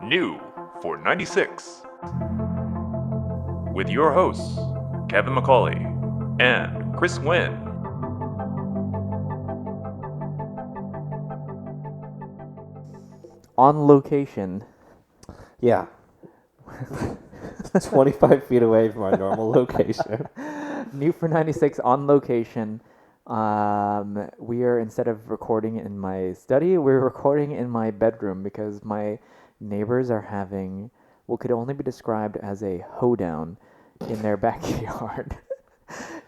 New for 96. With your hosts, Kevin McCauley and Chris Nguyen. On location. Yeah. 25 feet away from our normal location. New for 96 on location. We are, instead of recording in my study, we're recording in my bedroom because my neighbors are having what could only be described as a hoedown in their backyard.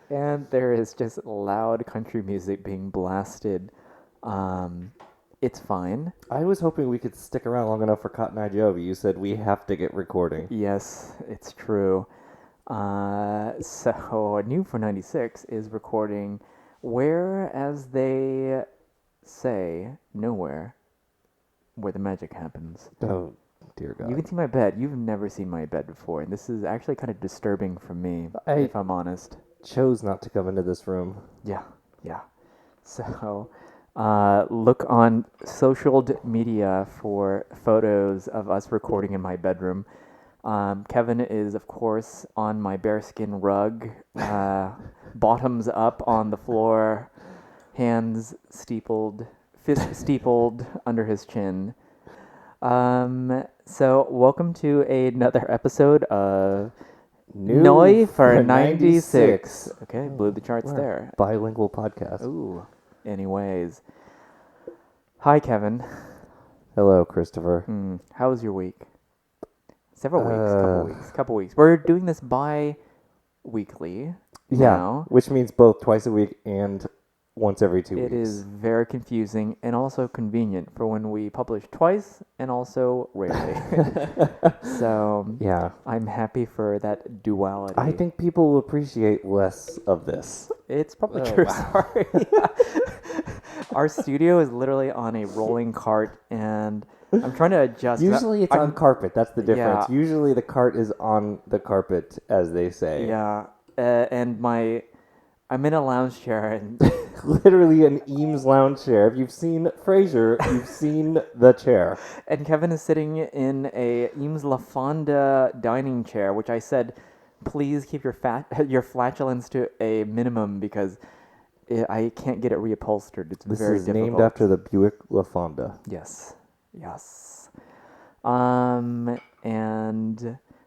And there is just loud country music being blasted. It's fine. I was hoping we could stick around long enough for Cotton Eye Joe, but you said we have to get recording. Yes, it's true. So New for 96 is recording where, as they say, nowhere, where the magic happens. Oh, dear God. You can see my bed. You've never seen my bed before, and this is actually kind of disturbing for me, if I'm honest. Chose not to come into this room. Yeah. So, look on social media for photos of us recording in my bedroom. Kevin is, of course, on my bearskin rug, bottoms up on the floor, hands fist steepled under his chin. So, welcome to another episode of Noi for 96. Okay, blew the charts there. Bilingual podcast. Ooh. Anyways. Hi, Kevin. Hello, Christopher. How was your week? Several weeks. Couple weeks. We're doing this bi-weekly now. Which means both twice a week and once every 2 weeks. It is very confusing and also convenient for when we publish twice and also rarely. So yeah, I'm happy for that duality. I think people will appreciate less of this. It's probably true. Wow. Sorry. Our studio is literally on a rolling cart, and I'm trying to adjust. Usually it's on carpet. That's the difference. Yeah. Usually the cart is on the carpet, as they say. Yeah, and I'm in a lounge chair, and Literally an Eames lounge chair. If you've seen Frasier, you've seen the chair. and Kevin is sitting in a Eames La Fonda dining chair, which I said, please keep your flatulence to a minimum because I can't get it reupholstered. It's This very is difficult. named after the Buick La Fonda. Yes. And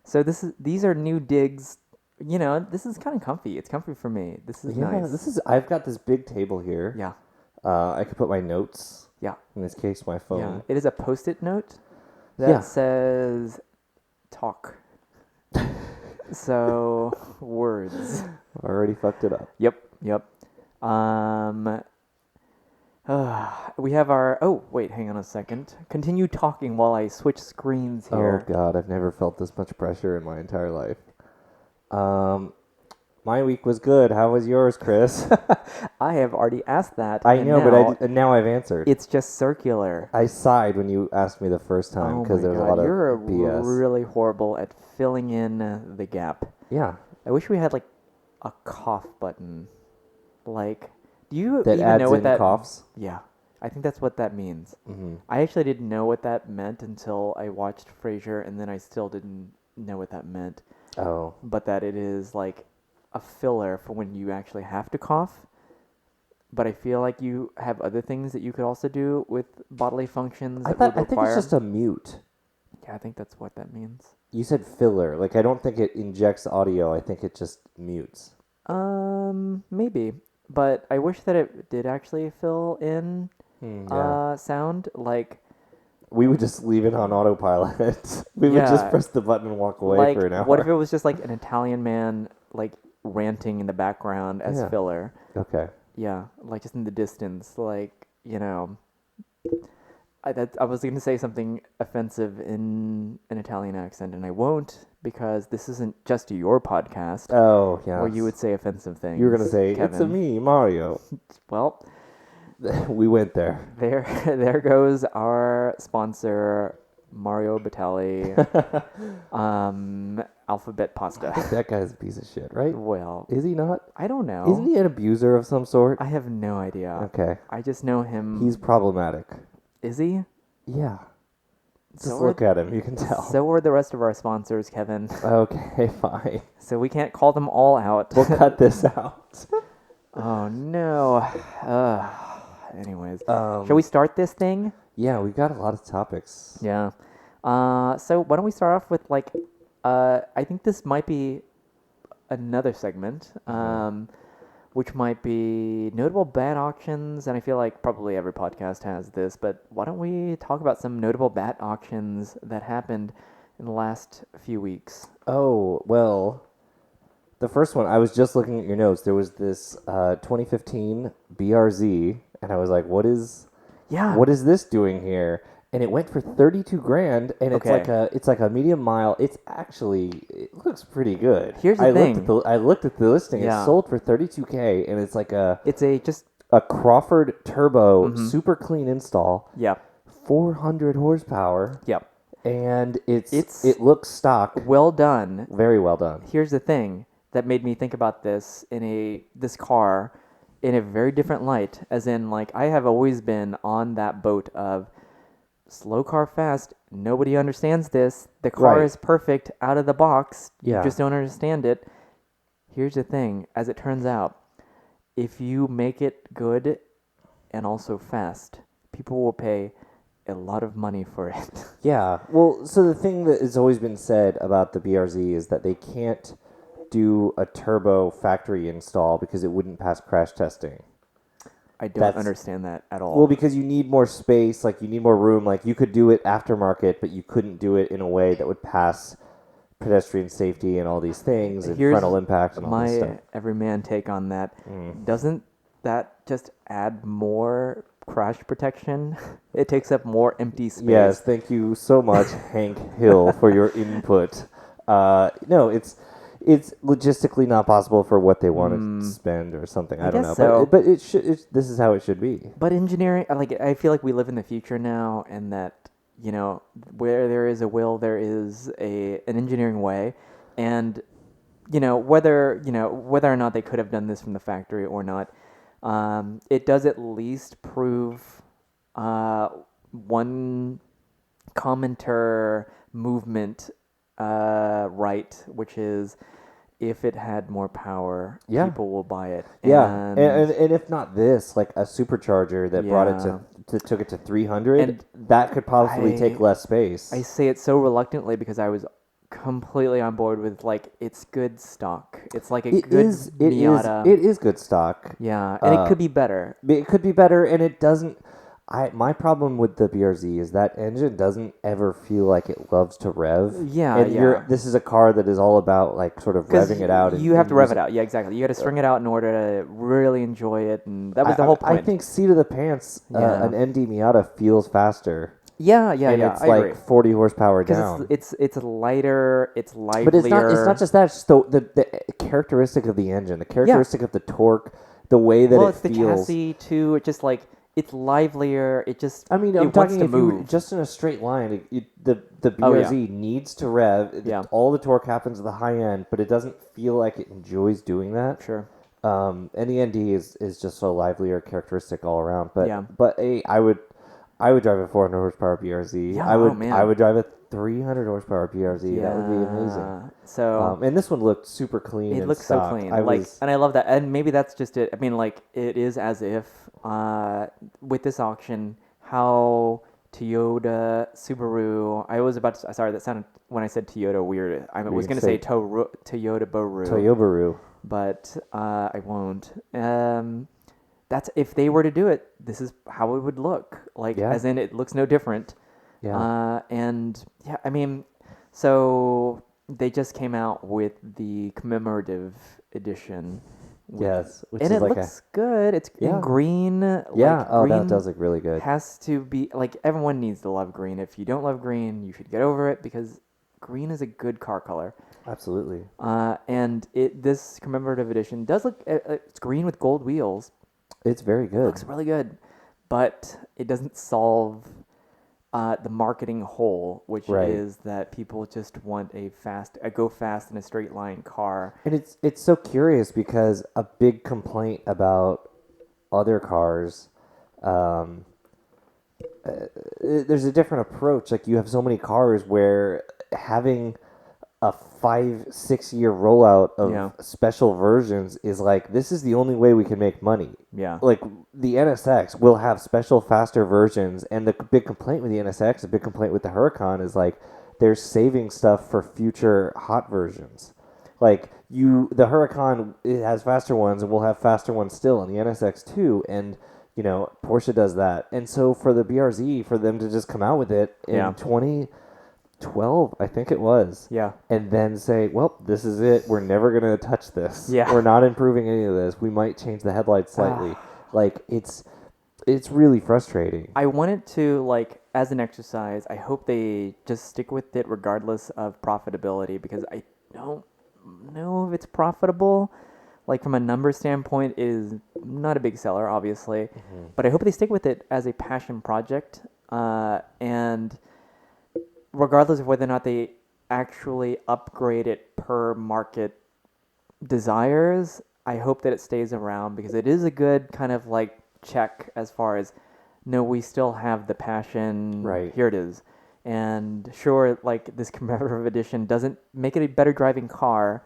so these are new digs. You know, this is kind of comfy. It's comfy for me. This is nice. I've got this big table here. Yeah. I could put my notes. Yeah. In this case, my phone. Yeah. It is a Post-it note that says talk. So words. Already fucked it up. Yep. We have our... Oh, wait, hang on a second. Continue talking while I switch screens here. Oh, God, I've never felt this much pressure in my entire life. My week was good. How was yours, Chris? I have already asked that. I know, but now I've answered. It's just circular. I sighed when you asked me the first time because there was a lot of BS. You're really horrible at filling in the gap. Yeah. I wish we had like a cough button. Like, do you That even adds know what in that? coughs? Yeah, I think that's what that means. Mm-hmm. I actually didn't know what that meant until I watched Frasier, and then I still didn't know what that meant. Oh. But that it is like a filler for when you actually have to cough. But I feel like you have other things that you could also do with bodily functions. I think it's just a mute. Yeah, I think that's what that means. You said filler. Like, I don't think it injects audio. I think it just mutes. Maybe. But I wish that it did actually fill in sound. Like, we would just leave it on autopilot. We would just press the button and walk away for an hour. What if it was just like an Italian man like ranting in the background as filler? Okay. Yeah, like just in the distance, like, you know. I was going to say something offensive in an Italian accent, and I won't because this isn't just your podcast. Oh, yeah. Where you would say offensive things. You were going to say, Kevin. It's me, Mario. Well, we went there. There goes our sponsor, Mario Batali, Alphabet Pasta. That guy's a piece of shit, right? Well, is he not? I don't know. Isn't he an abuser of some sort? I have no idea. Okay. I just know him. He's problematic. Is he? Yeah. Just look at him. You can tell. So are the rest of our sponsors, Kevin. Okay, fine. So we can't call them all out. We'll cut this out. Oh no. Anyways, Um, shall we start this thing? Yeah, we've got a lot of topics. Yeah. So why don't we start off with like, I think this might be another segment, which might be notable bat auctions, and I feel like probably every podcast has this, but why don't we talk about some notable bat auctions that happened in the last few weeks? Oh, well, the first one, I was just looking at your notes. There was this 2015 BRZ, and I was like, what is this doing here? And it went for 32 grand, and it's like a medium mile. It looks pretty good. Here's the thing. I looked at the listing. Yeah. It sold for 32K, and it's like a just Crawford Turbo, super clean install. yeah. 400 horsepower. Yep. And it looks stock. Well done. Very well done. Here's the thing that made me think about this this car in a very different light, as in like I have always been on that boat of slow car fast. Nobody understands this. The car Right. is perfect out of the box. Yeah. You just don't understand it. Here's the thing, as it turns out, if you make it good and also fast, people will pay a lot of money for it. Yeah. Well, so the thing that has always been said about the BRZ is that they can't do a turbo factory install because it wouldn't pass crash testing. I don't understand that at all. Well, because you need more space, like you need more room. Like you could do it aftermarket, but you couldn't do it in a way that would pass pedestrian safety and all these things and Here's frontal impact and all this stuff. my everyman take on that. Doesn't that just add more crash protection? It takes up more empty space. Yes, thank you so much, Hank Hill, for your input. No, it's logistically not possible for what they want to spend or something. I don't know, guess so. but it should. This is how it should be. But engineering, I feel like we live in the future now, and that where there is a will, there is an engineering way, and whether or not they could have done this from the factory or not, it does at least prove one commenter movement right, which is if it had more power, Yeah. people will buy it. Yeah, and if not this, like a supercharger that brought it took it to 300, And that could possibly take less space. I say it so reluctantly because I was completely on board with like it's good stock. It's like a good Miata. It is good stock. Yeah, and it could be better. It could be better, and it doesn't. My problem with the BRZ is that engine doesn't ever feel like it loves to rev. Yeah, and yeah. This is a car that is all about like sort of revving it out. You have to rev it out. Yeah, exactly. You got to string it out in order to really enjoy it, and that was the whole point. I think seat of the pants, an ND Miata feels faster. Yeah, and it's I like agree. 40 horsepower down. It's lighter, it's livelier. But it's not just that. It's just the characteristic of the engine, the characteristic of the torque, the way that it it's feels. the chassis too. It just like it's livelier. It just. I mean, I'm talking if you just in a straight line. The BRZ needs to rev. Yeah. All the torque happens at the high end, but it doesn't feel like it enjoys doing that. Sure. And the ND is just a livelier characteristic all around. But Yeah. I would drive a 400 horsepower BRZ. Yeah, I would drive a 300 horsepower BRZ. Yeah. That would be amazing. So and this one looked super clean. it and looks stock. so clean. And I love that. And maybe that's just it. I mean, like it is as if with this auction, how Toyota, Subaru. I was about to. Sorry, that sounded when I said Toyota weird. I was going to say Toyota Boru. Toyobaru. But I won't. That's if they were to do it. This is how it would look. Like as in, it looks no different. Yeah. And yeah, I mean, so they just came out with the commemorative edition. Yes, which and is it like looks good. It's in green. Yeah. Oh, green that does look really good. has to be like everyone needs to love green. If you don't love green, you should get over it because green is a good car color. Absolutely. And this commemorative edition does look. It's green with gold wheels. It's very good. Looks really good, but it doesn't solve the marketing hole, which is that people just want a go fast in a straight line car. And it's so curious because a big complaint about other cars there's a different approach. Like you have so many cars where having a 5-6 year rollout of Yeah. special versions is like, this is the only way we can make money. Yeah. Like the NSX will have special faster versions, and the big complaint with the NSX, the big complaint with the Huracan is like they're saving stuff for future hot versions. Like the Huracan, it has faster ones, and we'll have faster ones still in the NSX too, and Porsche does that. And so for the BRZ, for them to just come out with it in Yeah. 2012, I think it was. Yeah. And then say, well, this is it. We're never going to touch this. Yeah. We're not improving any of this. We might change the headlights slightly. Like, it's really frustrating. I want it to, like, as an exercise, I hope they just stick with it regardless of profitability, because I don't know if it's profitable. Like, from a number standpoint, it is not a big seller, obviously. But I hope they stick with it as a passion project. And regardless of whether or not they actually upgrade it per market desires, I hope that it stays around, because it is a good kind of like check as far as, no, we still have the passion. Right. Here it is. And sure, like, this commemorative edition doesn't make it a better driving car.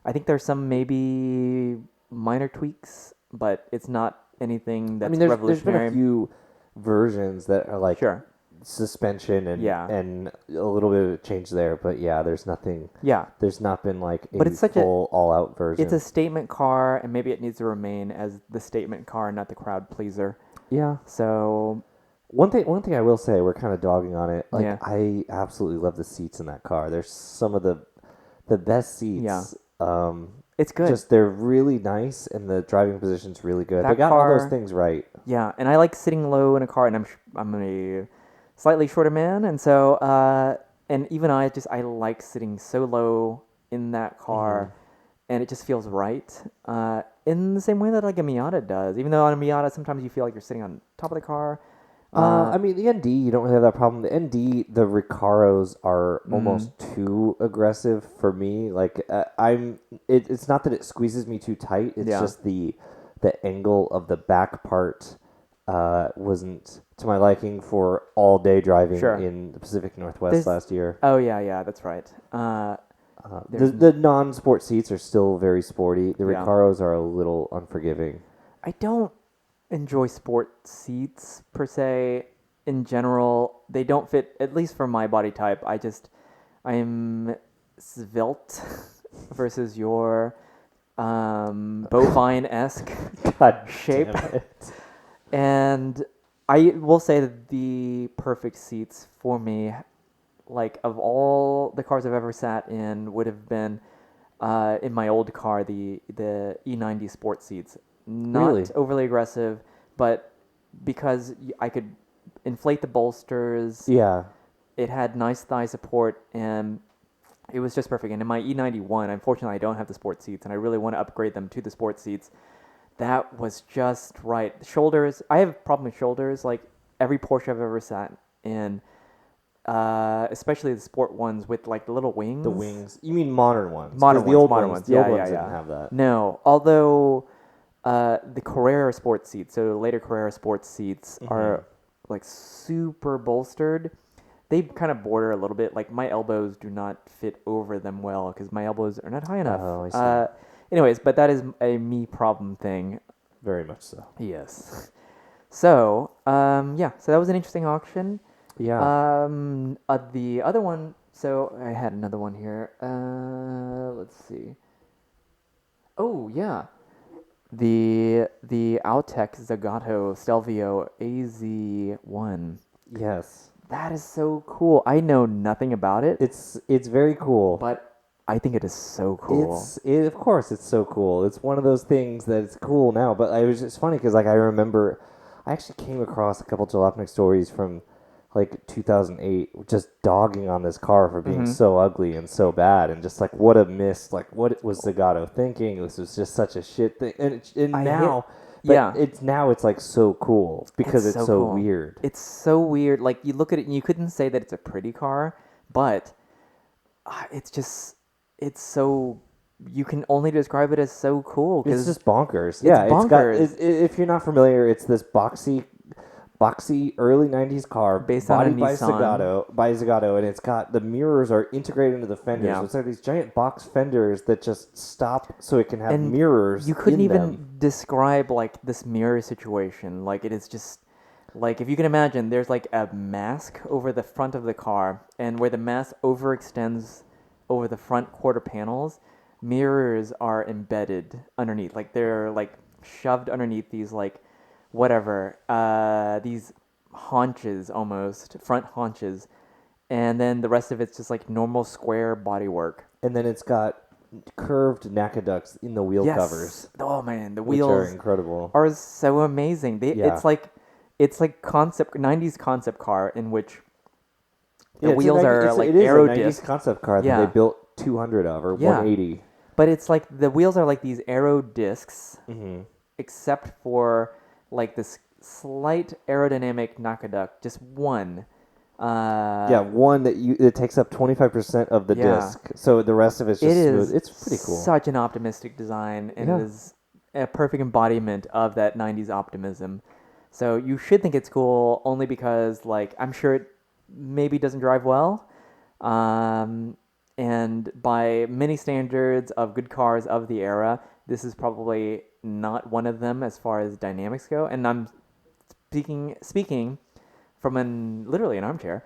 I think there's some maybe minor tweaks, but it's not anything that's there's revolutionary. been a few versions that are like Sure. suspension and Yeah. and a little bit of change there, but yeah, there's nothing. Yeah. There's not been like a But it's such a- full all-out version. It's a statement car, and maybe it needs to remain as the statement car, not the crowd pleaser. yeah. So, One thing I will say, we're kind of dogging on it. Like, Yeah. I absolutely love the seats in that car. They're some of the best seats. Yeah. It's good. Just they're really nice, and the driving position's really good. That They got all car- those things right. Yeah, and I like sitting low in a car, and I'm a slightly shorter man, and so and even I like sitting so low in that car, and it just feels right. In the same way that like a Miata does, even though on a Miata sometimes you feel like you're sitting on top of the car. The ND, you don't really have that problem. The ND, the Recaros are almost too aggressive for me. Like, it's not that it squeezes me too tight. It's Yeah. just the angle of the back part wasn't to my liking for all day driving Sure. in the Pacific Northwest There's- last year. Oh yeah, that's right. The non-sport seats are still very sporty. The Yeah. Recaros are a little unforgiving. I don't enjoy sport seats per se. In general, they don't fit, at least for my body type. I'm svelte versus your bovine-esque God shape. damn it. And I will say that the perfect seats for me, like, of all the cars I've ever sat in, would have been in my old car, the E90 sport seats. Not Really? overly aggressive, but because I could inflate the bolsters. Yeah. It had nice thigh support, and it was just perfect. And in my E91, unfortunately, I don't have the sport seats, and I really want to upgrade them to the sport seats. That was just right. The shoulders, I have a problem with shoulders. Like, every Porsche I've ever sat in, especially the sport ones with, like, the little wings. The wings. You mean modern ones? Modern 'Cause ones, the old modern ones. ones. The Yeah, old yeah, ones yeah. didn't have that. No, although the Carrera sports seats, so later Carrera sports seats are like super bolstered. They kind of border a little bit. Like, my elbows do not fit over them well because my elbows are not high enough. Oh, I see. Anyways, but that is a me problem thing. Very much so. Yes. So, so that was an interesting auction. Yeah. The other one, so I had another one here. Let's see. Oh, yeah. The Altec Zagato Stelvio AZ1. Yes. That is so cool. I know nothing about it, It's very cool. but I think it is so cool. Of course, it's so cool. It's one of those things that it's cool now. But it's funny because, like, I remember I actually came across a couple jalopnik stories from like 2008, just dogging on this car for being so ugly and so bad, and just like, what a miss! Like, what was Zagato thinking? This was just such a shit thing. And now it's like so cool because it's so cool. weird. It's so weird. Like, you look at it and you couldn't say that it's a pretty car, but it's so, you can only describe it as so cool. It's just bonkers. It's bonkers. If you're not familiar, it's this boxy boxy early 90s car Based on a bodied by Nissan. Zagato, and it's got the mirrors are integrated into the fenders. Yeah. So it's like these giant box fenders that just stop so it can have And mirrors you couldn't in even them. describe like this mirror situation. Like it is just like if you can imagine, there's like a mask over the front of the car, and where the mask overextends over the front quarter panels, mirrors are embedded underneath. Like they're like shoved underneath these like whatever these haunches almost front haunches, and then the rest of it's just like normal square bodywork. And then it's got curved NACA ducts in the wheel covers, Oh man, the which wheels are incredible. are so amazing. Yeah. It's like concept 90s concept car in which the Yeah, it's a wheels 90 are it's a- like it is aero a 90s disc. concept car that Yeah. they built 200 of or Yeah. 180. But it's like the wheels are like these aero discs, Mm-hmm. except for like this slight aerodynamic NACA, just one. Yeah, one that it takes up 25% of the Yeah. disc, so the rest of it's just It smooth. is It's pretty cool. such an optimistic design, and Yeah. it is a perfect embodiment of that 90s optimism. So you should think it's cool only because, like, I'm sure it maybe doesn't drive well. And by many standards of good cars of the era, this is probably not one of them as far as dynamics go. And I'm speaking from literally an armchair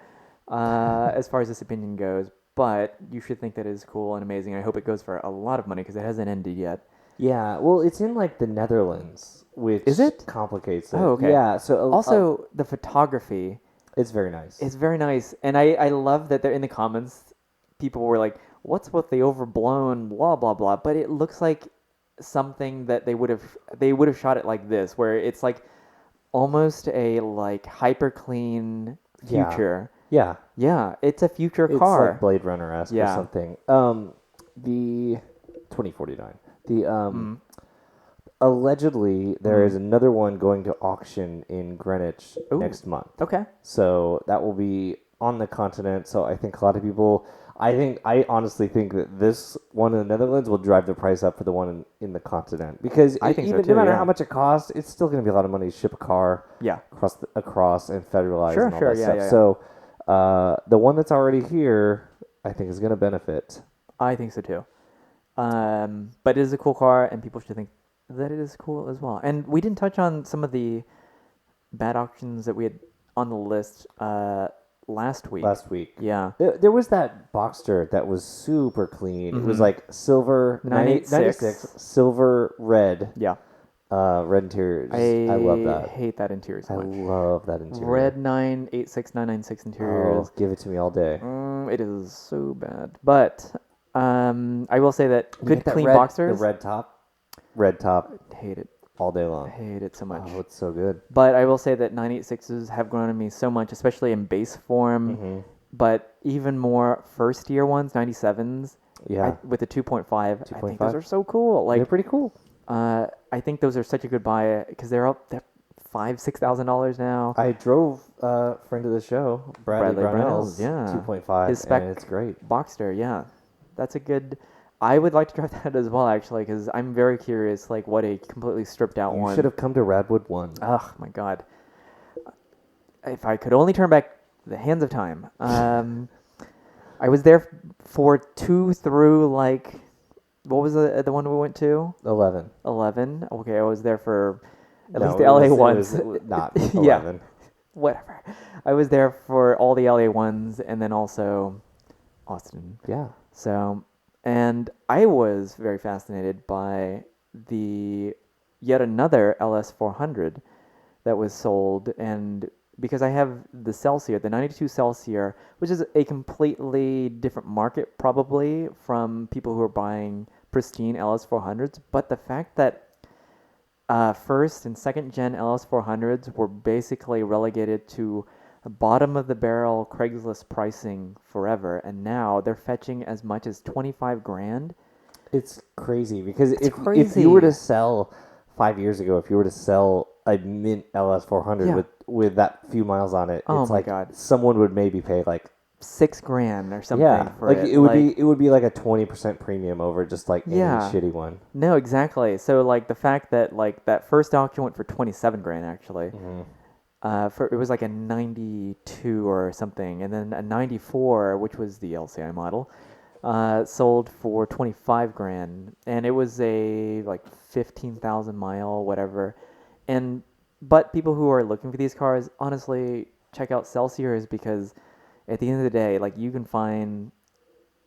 as far as this opinion goes. But you should think that it is cool and amazing. I hope it goes for a lot of money because it hasn't ended yet. Yeah, well, it's in like the Netherlands, which Is it? complicates it. Oh, okay. Yeah, so Also, the photography it's very nice. is very nice, and I love that they're in the comments. People were like, "What's with the overblown blah blah blah?" But it looks like something that they would have shot it like this, where it's like almost a like hyper clean Yeah. future. Yeah, Yeah, it's a future it's car. like Blade Runner-esque Yeah. or something. The 2049. The allegedly there is another one going to auction in Greenwich Ooh. next month. Okay. So that will be on the continent. So I think a lot of people. I honestly think that this one in the Netherlands will drive the price up for the one in the continent because I think so even too, no matter yeah. how much it costs, it's still going to be a lot of money to ship a car Yeah. across and federalize Sure, and all sure, that yeah, stuff. yeah, yeah. So the one that's already here, I think, is going to benefit. I think so too. But it is a cool car, and people should think that it is cool as well. And we didn't touch on some of the bad auctions that we had on the list last week. Last week, Yeah. there was that Boxster that was super clean. It was like silver 986. silver red. Yeah. Red interior. I love that. hate that interior so I much. love that interior. Red 986, 996 Oh, interiors. give it to me all day. It is so bad. But I will say that You good get that clean red, boxers. The red top Hate it. all day I long. hate it so much. Oh, it's so good. But I will say that 986s have grown on me so much, especially in base form. Mm-hmm. But even more first year ones, 97s. Yeah, With the 2.5. I think 2.5? those are so cool. they're Like, pretty cool. I think those are such a good buy because they're $5,000-$6,000 now. I drove a friend of the show, Bradley Brownell's yeah. 2.5, His spec and it's great. Boxster, yeah. That's a good. I would like to drive that as well, actually, because I'm very curious, like, what a completely stripped out You one. should have come to Radwood 1. Oh my god! If I could only turn back the hands of time. I was there for 2 through like, what was the one we went to? 11. 11. Okay, I was there for at No, least the it LA was- ones. it was not Yeah. 11. Whatever. I was there for all the LA ones and then also Austin. Yeah. So, and I was very fascinated by the yet another LS400 that was sold, and because I have the Celsior, the 92 Celsior, which is a completely different market probably from people who are buying pristine LS400s, but the fact that first and second gen LS400s were basically relegated to bottom of the barrel Craigslist pricing forever, and now they're fetching as much as 25 grand. It's crazy because if crazy. you were to sell 5 years ago, if you were to sell a mint LS400 Yeah. with that few miles on it, Oh it's my like God. someone would maybe pay like 6 grand or something for like it. it would be like a 20% premium over just like any Yeah. shitty one. No, exactly. So like the fact that like that first auction went for 27 grand actually. Mm-hmm. it was like a 92 or something, and then a 94, which was the LCI model, sold for 25 grand, and it was a like 15,000 mile whatever, but people who are looking for these cars, honestly, check out Celsiors, because at the end of the day, like, you can find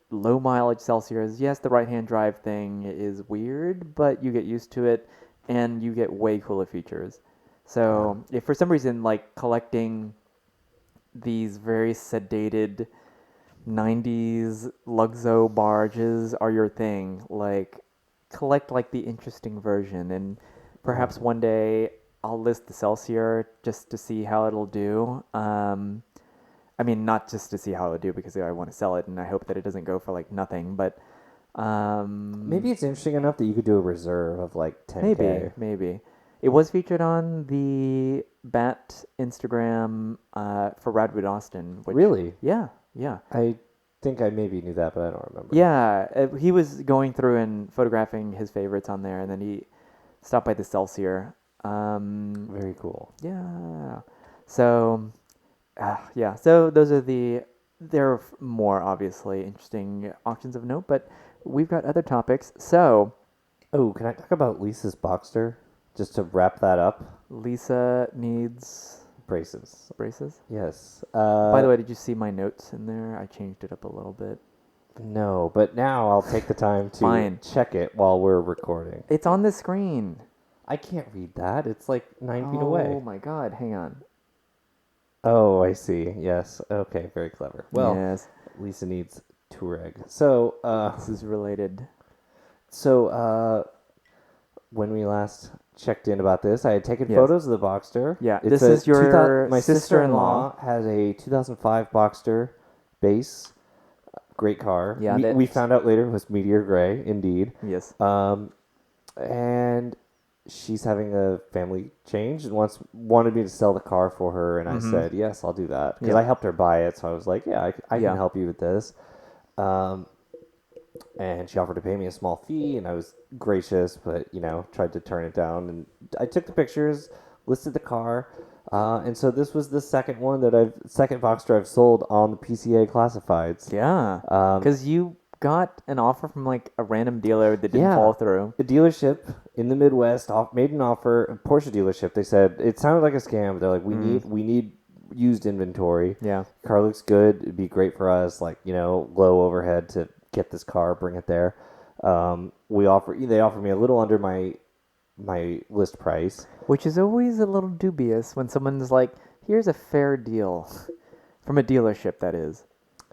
low mileage Celsiors. Yes, the right hand drive thing is weird, but you get used to it, and you get way cooler features. So if for some reason, like, collecting these very sedated 90s Luxo barges are your thing, like, collect like the interesting version, and perhaps one day I'll list the Celsior just to see how it'll do. I mean, not just to see how it'll do because I want to sell it and I hope that it doesn't go for like nothing, but maybe it's interesting enough that you could do a reserve of like 10K. Maybe. It was featured on the Bat Instagram for Radwood Austin. Which, Really? Yeah. I think I maybe knew that, but I don't remember. Yeah, he was going through and photographing his favorites on there, and then he stopped by the Celsior. Very cool. Yeah. So, So those are there are more obviously interesting auctions of note, but we've got other topics. So, Oh, can I talk about Lisa's Boxster? Just to wrap that up. Lisa needs Braces. braces. Yes. By the way, did you see my notes in there? I changed it up a little bit. No, but now I'll take the time to Fine. check it while we're recording. It's on the screen. I can't read that. It's like 9 feet away. Oh my god, hang on. Oh, I see. Yes. Okay, very clever. Well, yes, Lisa needs Touareg. So, this is related. When we last checked in about this, I had taken Yes. photos of the Boxster. Yeah, It's this a is your my sister-in-law. sister-in-law has a 2005 Boxster base. Great car. Yeah, we found out later it was Meteor Gray, indeed. Yes. And she's having a family change and wanted me to sell the car for her, and I said yes, I'll do that because Yeah. I helped her buy it. So I was like, yeah, I Yeah. can help you with this. And she offered to pay me a small fee, and I was gracious, but tried to turn it down. And I took the pictures, listed the car, and so this was the second Boxster I've sold on the PCA classifieds. Yeah. Because you got an offer from like a random dealer that didn't fall through. A dealership in the Midwest made an offer. A Porsche dealership. They said it sounded like a scam. But they're like, we need used inventory. Yeah. Car looks good. It'd be great for us. Like low overhead to get this car, bring it there. They offered me a little under my list price, Which is always a little dubious when someone's like, here's a fair deal. From a dealership, that is.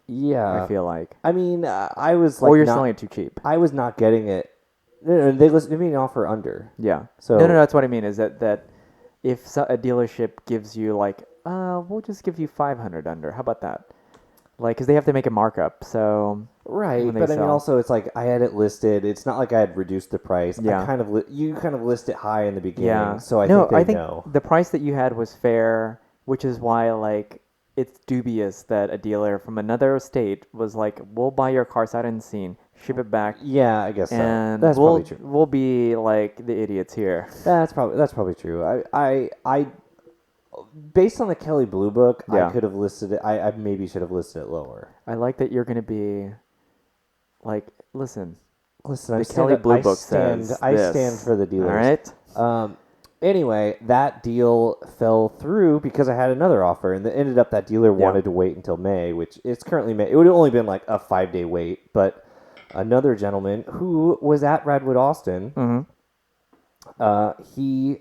Yeah, I feel like. I mean, I was like, Or you're selling it too cheap. I was not getting it. No, they listed me an offer under. Yeah. So No, that's what I mean, is that if a dealership gives you like, we'll just give you 500 under. How about that? Like, because they have to make a markup, so... Right, when they but I mean, sell. also, it's like I had it listed. It's not like I had reduced the price. Yeah. You kind of list it high in the beginning, Yeah. so I No, think they know. the price that you had was fair, which is why, like, it's dubious that a dealer from another state was like, we'll buy your car sight unseen, ship it back, Yeah, I guess so. and That's probably true. we'll be like the idiots here. That's probably true. I based on the Kelly Blue Book, Yeah. I could have listed it. I maybe should have listed it lower. I like that you're gonna be like, listen, Listen, the Kelly Blue Book stand says I this. stand for the dealers. All right. Anyway, that deal fell through because I had another offer, and it ended up that dealer wanted to wait until May, which it's currently May. It would have only been like a 5-day wait, but another gentleman who was at Radwood Austin, he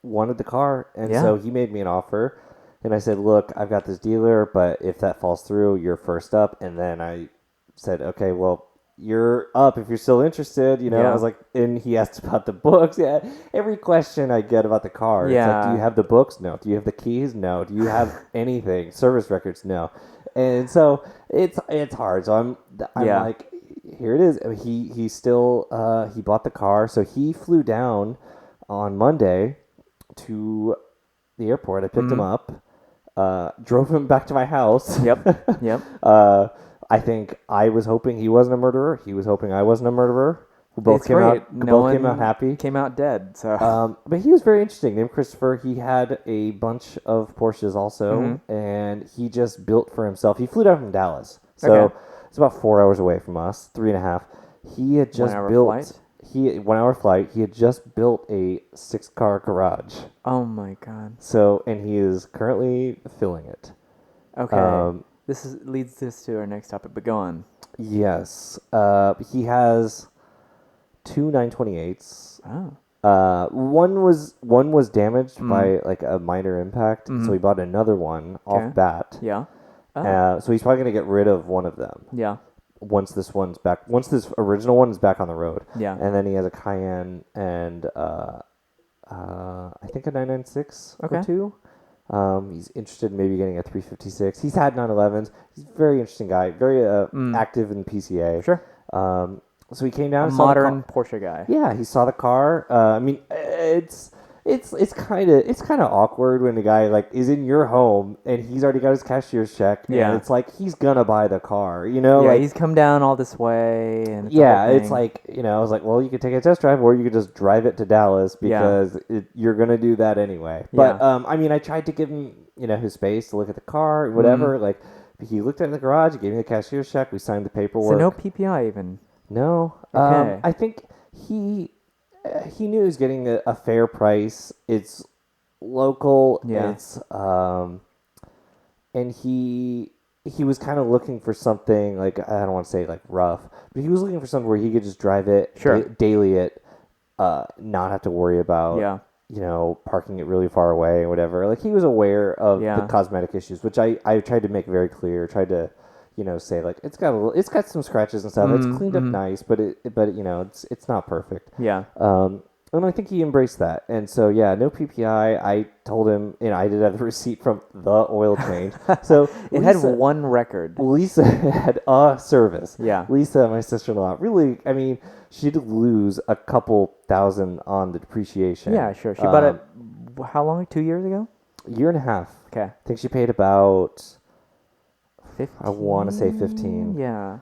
wanted the car, and so he made me an offer, and I said, look, I've got this dealer, but if that falls through, you're first up. And then I said, okay, well, you're up if you're still interested, I was like, and he asked about the books. Yeah, every question I get about the car, it's like, do you have the books? No. Do you have the keys? No. Do you have anything? Service records? No. And so it's hard. So I'm like, here it is. He still he bought the car, so he flew down on Monday to the airport. I picked him up, drove him back to my house. Yep. I think I was hoping he wasn't a murderer. He was hoping I wasn't a murderer. who both It's came great. out. No Both came one out happy. Came out dead. So But he was very interesting. Named Christopher. He had a bunch of Porsches also, Mm-hmm. and he just built for himself. He flew down from Dallas, so Okay. it's about 4 hours away from us, 3.5. He had just 1 hour built. flight? 1 hour flight. He had just built a 6-car garage. oh my god. So, and he is currently filling it. Okay. Leads this to our next topic, but go on. Yes. He has two 928s. Oh. One was damaged by like a minor impact, so he bought another one Okay. off bat. Yeah. Oh. So he's probably gonna get rid of one of them yeah. once this original one is back on the road. Yeah. And then he has a Cayenne and I think a 996 Okay. or two. He's interested in maybe getting a 356. He's had 911s. He's a very interesting guy, very active in PCA. Sure. So he came down. A and saw the modern Porsche guy. yeah, he saw the car. I mean, it's kind of awkward when the guy like is in your home and he's already got his cashier's check. And Yeah. it's like he's gonna buy the car. You know, Yeah, like he's come down all this way, and it's a yeah, whole it's thing. like I was like, well, you could take a test drive or you could just drive it to Dallas Yeah. because you're gonna do that anyway. But Yeah. I mean, I tried to give him his space to look at the car, whatever. Like he looked at the garage, he gave me the cashier's check, we signed the paperwork. so no PPI even. No. Okay. I think he knew he was getting a fair price. It's local. Yeah. It's and he was kind of looking for something like I don't want to say like rough, but he was looking for something where he could just drive it, Sure. daily it, not have to worry about Yeah. parking it really far away or whatever. Like he was aware of Yeah. the cosmetic issues, which I tried to make very clear. Tried to say like it's got some scratches and stuff. It's cleaned up nice, but it's not perfect. Yeah. And I think he embraced that. And so yeah, no PPI. I told him, I did have the receipt from the oil change. So It had one record. Lisa had a service. Yeah. Lisa, my sister-in-law, really, I mean, she did lose a couple thousand on the depreciation. Yeah, sure. She bought it. How long? 2 years ago. Year and a half. Okay. I think she paid about 15. I want to say 15. Yeah.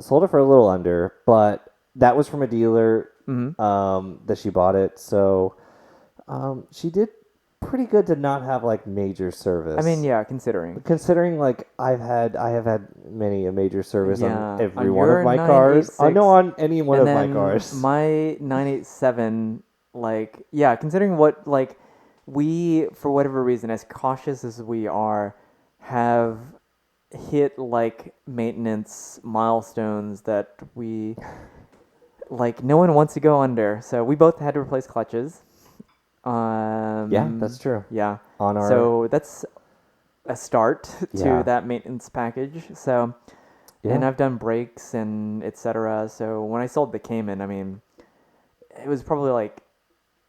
Sold it for a little under, but that was from a dealer Mm-hmm. that she bought it. So she did pretty good to not have like major service. I mean, yeah. Considering like I have had many a major service Yeah. on every On one your of my cars. I 986, know on any one and of my then cars. my 987, like, yeah. Considering what, like, we, for whatever reason, as cautious as we are, have hit like maintenance milestones that we like no one wants to go under. So we both had to replace clutches. Yeah, that's true. Yeah. On our So that's a start Yeah. to that maintenance package. So and Yeah. I've done brakes and etc. So when I sold the Cayman, I mean, it was probably like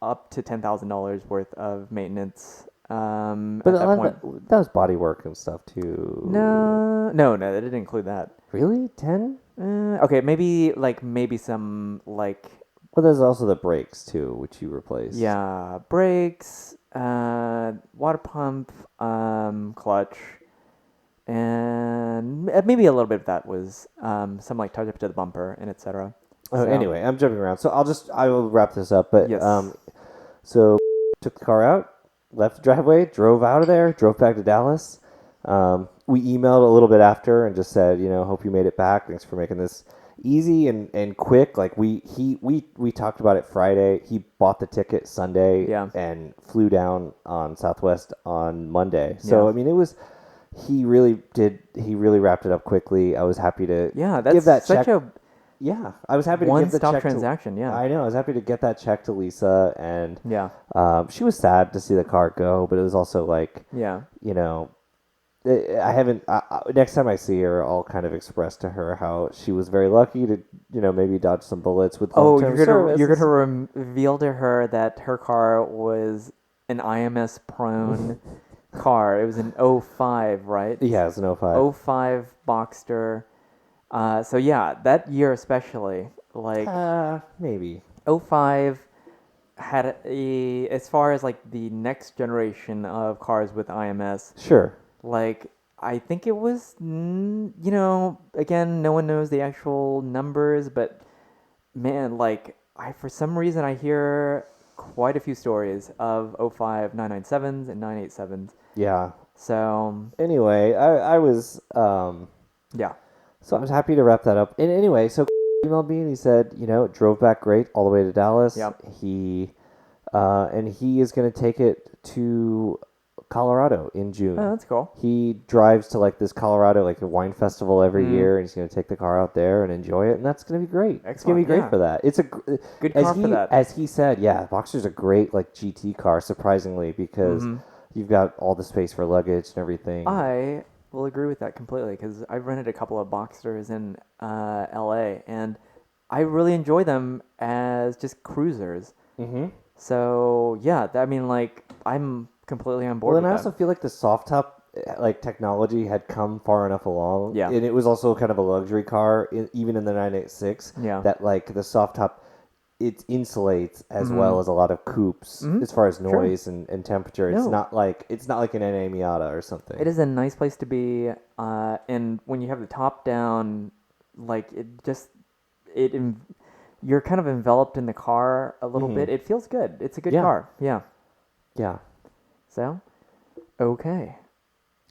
up to $10,000 worth of maintenance. but at that point. that was body work and stuff too. No, that didn't include that. Really? 10? Okay, maybe some like Well, there's also the brakes too, which you replaced. yeah, brakes, water pump, clutch, and maybe a little bit of that was some like touch up to the bumper and etc. Oh, anyway, I'm jumping around, so I will wrap this up. But Yes. So took the car out, left the driveway, drove out of there, drove back to Dallas. We emailed a little bit after and just said, hope you made it back. Thanks for making this easy and quick. Like we talked about it Friday. He bought the ticket Sunday Yeah. and flew down on Southwest on Monday. So Yeah. I mean, he really wrapped it up quickly. I was happy to that's give that such check. Yeah, I was happy to give the one-stop check transaction. To, I know. I was happy to get that check to Lisa, and Yeah. she was sad to see the car go, but it was also like, Yeah. I haven't. Next time I see her, I'll kind of express to her how she was very lucky to, maybe dodge some bullets with Oh, long-term service. you're gonna reveal to her that her car was an IMS prone car. It was an '05, right? Yeah, it's an 05. '05 Boxster. So yeah, that year especially, like Maybe. '05 had as far as like the next generation of cars with IMS, Sure. like I think it was, again, no one knows the actual numbers, but man, like for some reason I hear quite a few stories of '05 997s and 987s. Yeah. So Anyway, I was yeah. so I was happy to wrap that up. And anyway, so emailed me and he said, it drove back great all the way to Dallas. Yep. And he is going to take it to Colorado in June. Oh, that's cool. He drives to like this Colorado, like a wine festival every Mm. year, and he's going to take the car out there and enjoy it, and that's going to be great. It's going to be great yeah. for that. It's a Good as car he, for that. As he said, yeah, Boxster's a great like GT car, surprisingly, because you've got all the space for luggage and everything. I will agree with that completely because I've rented a couple of Boxsters in LA and I really enjoy them as just cruisers. Mm-hmm. So yeah, I mean, like I'm completely on board. Well, and I with also that. feel like the soft top like technology had come far enough along. Yeah. And it was also kind of a luxury car, even in the 986. Yeah. That like the soft top, it insulates as Mm-hmm. well as a lot of coupes as far as noise and temperature. It's No. not like an NA Miata or something. It is a nice place to be, and when you have the top down, like you're kind of enveloped in the car a little bit. It feels good. It's a good Yeah. car. Yeah. Yeah. So, okay.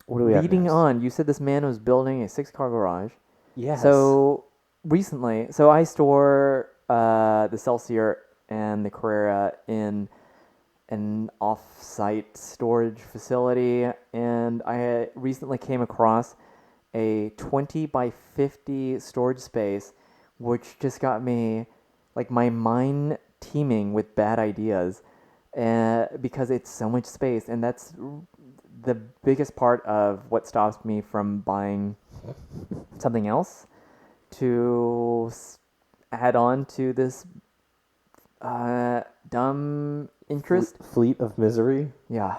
What do we have Leading next? on, you said this man was building a 6-car garage. Yes. So recently, I store the Celsior and the Carrera in an off-site storage facility, and I recently came across a 20 by 50 storage space, which just got me like my mind teeming with bad ideas, because it's so much space, and that's the biggest part of what stops me from buying something else to add on to this dumb interest. Fleet of Misery. Yeah.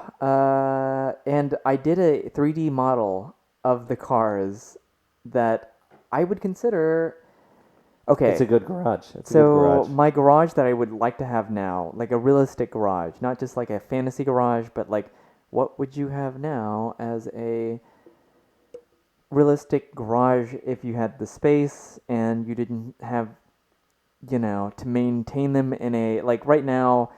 And I did a 3D model of the cars that I would consider okay. It's a good garage. It's a good So garage. my garage that I would like to have now, like a realistic garage, not just like a fantasy garage, but like what would you have now as a realistic garage if you had the space and you didn't have, to maintain them in a, like right now,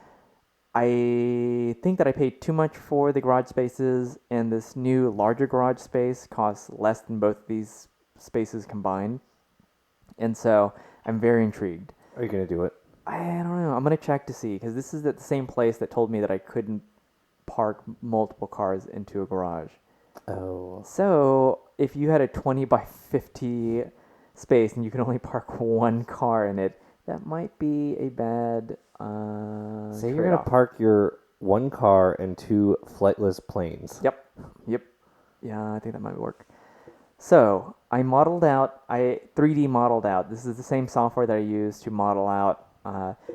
I think that I paid too much for the garage spaces, and this new larger garage space costs less than both these spaces combined. And so I'm very intrigued. Are you going to do it? I don't know. I'm going to check to see, because this is at the same place that told me that I couldn't park multiple cars into a garage. Oh. So if you had a 20 by 50 space and you can only park one car in it, that might be a bad Say you're going to trade-off. park your one car and two flightless planes. Yep. Yeah, I think that might work. So I 3D modeled out. This is the same software that I use to model out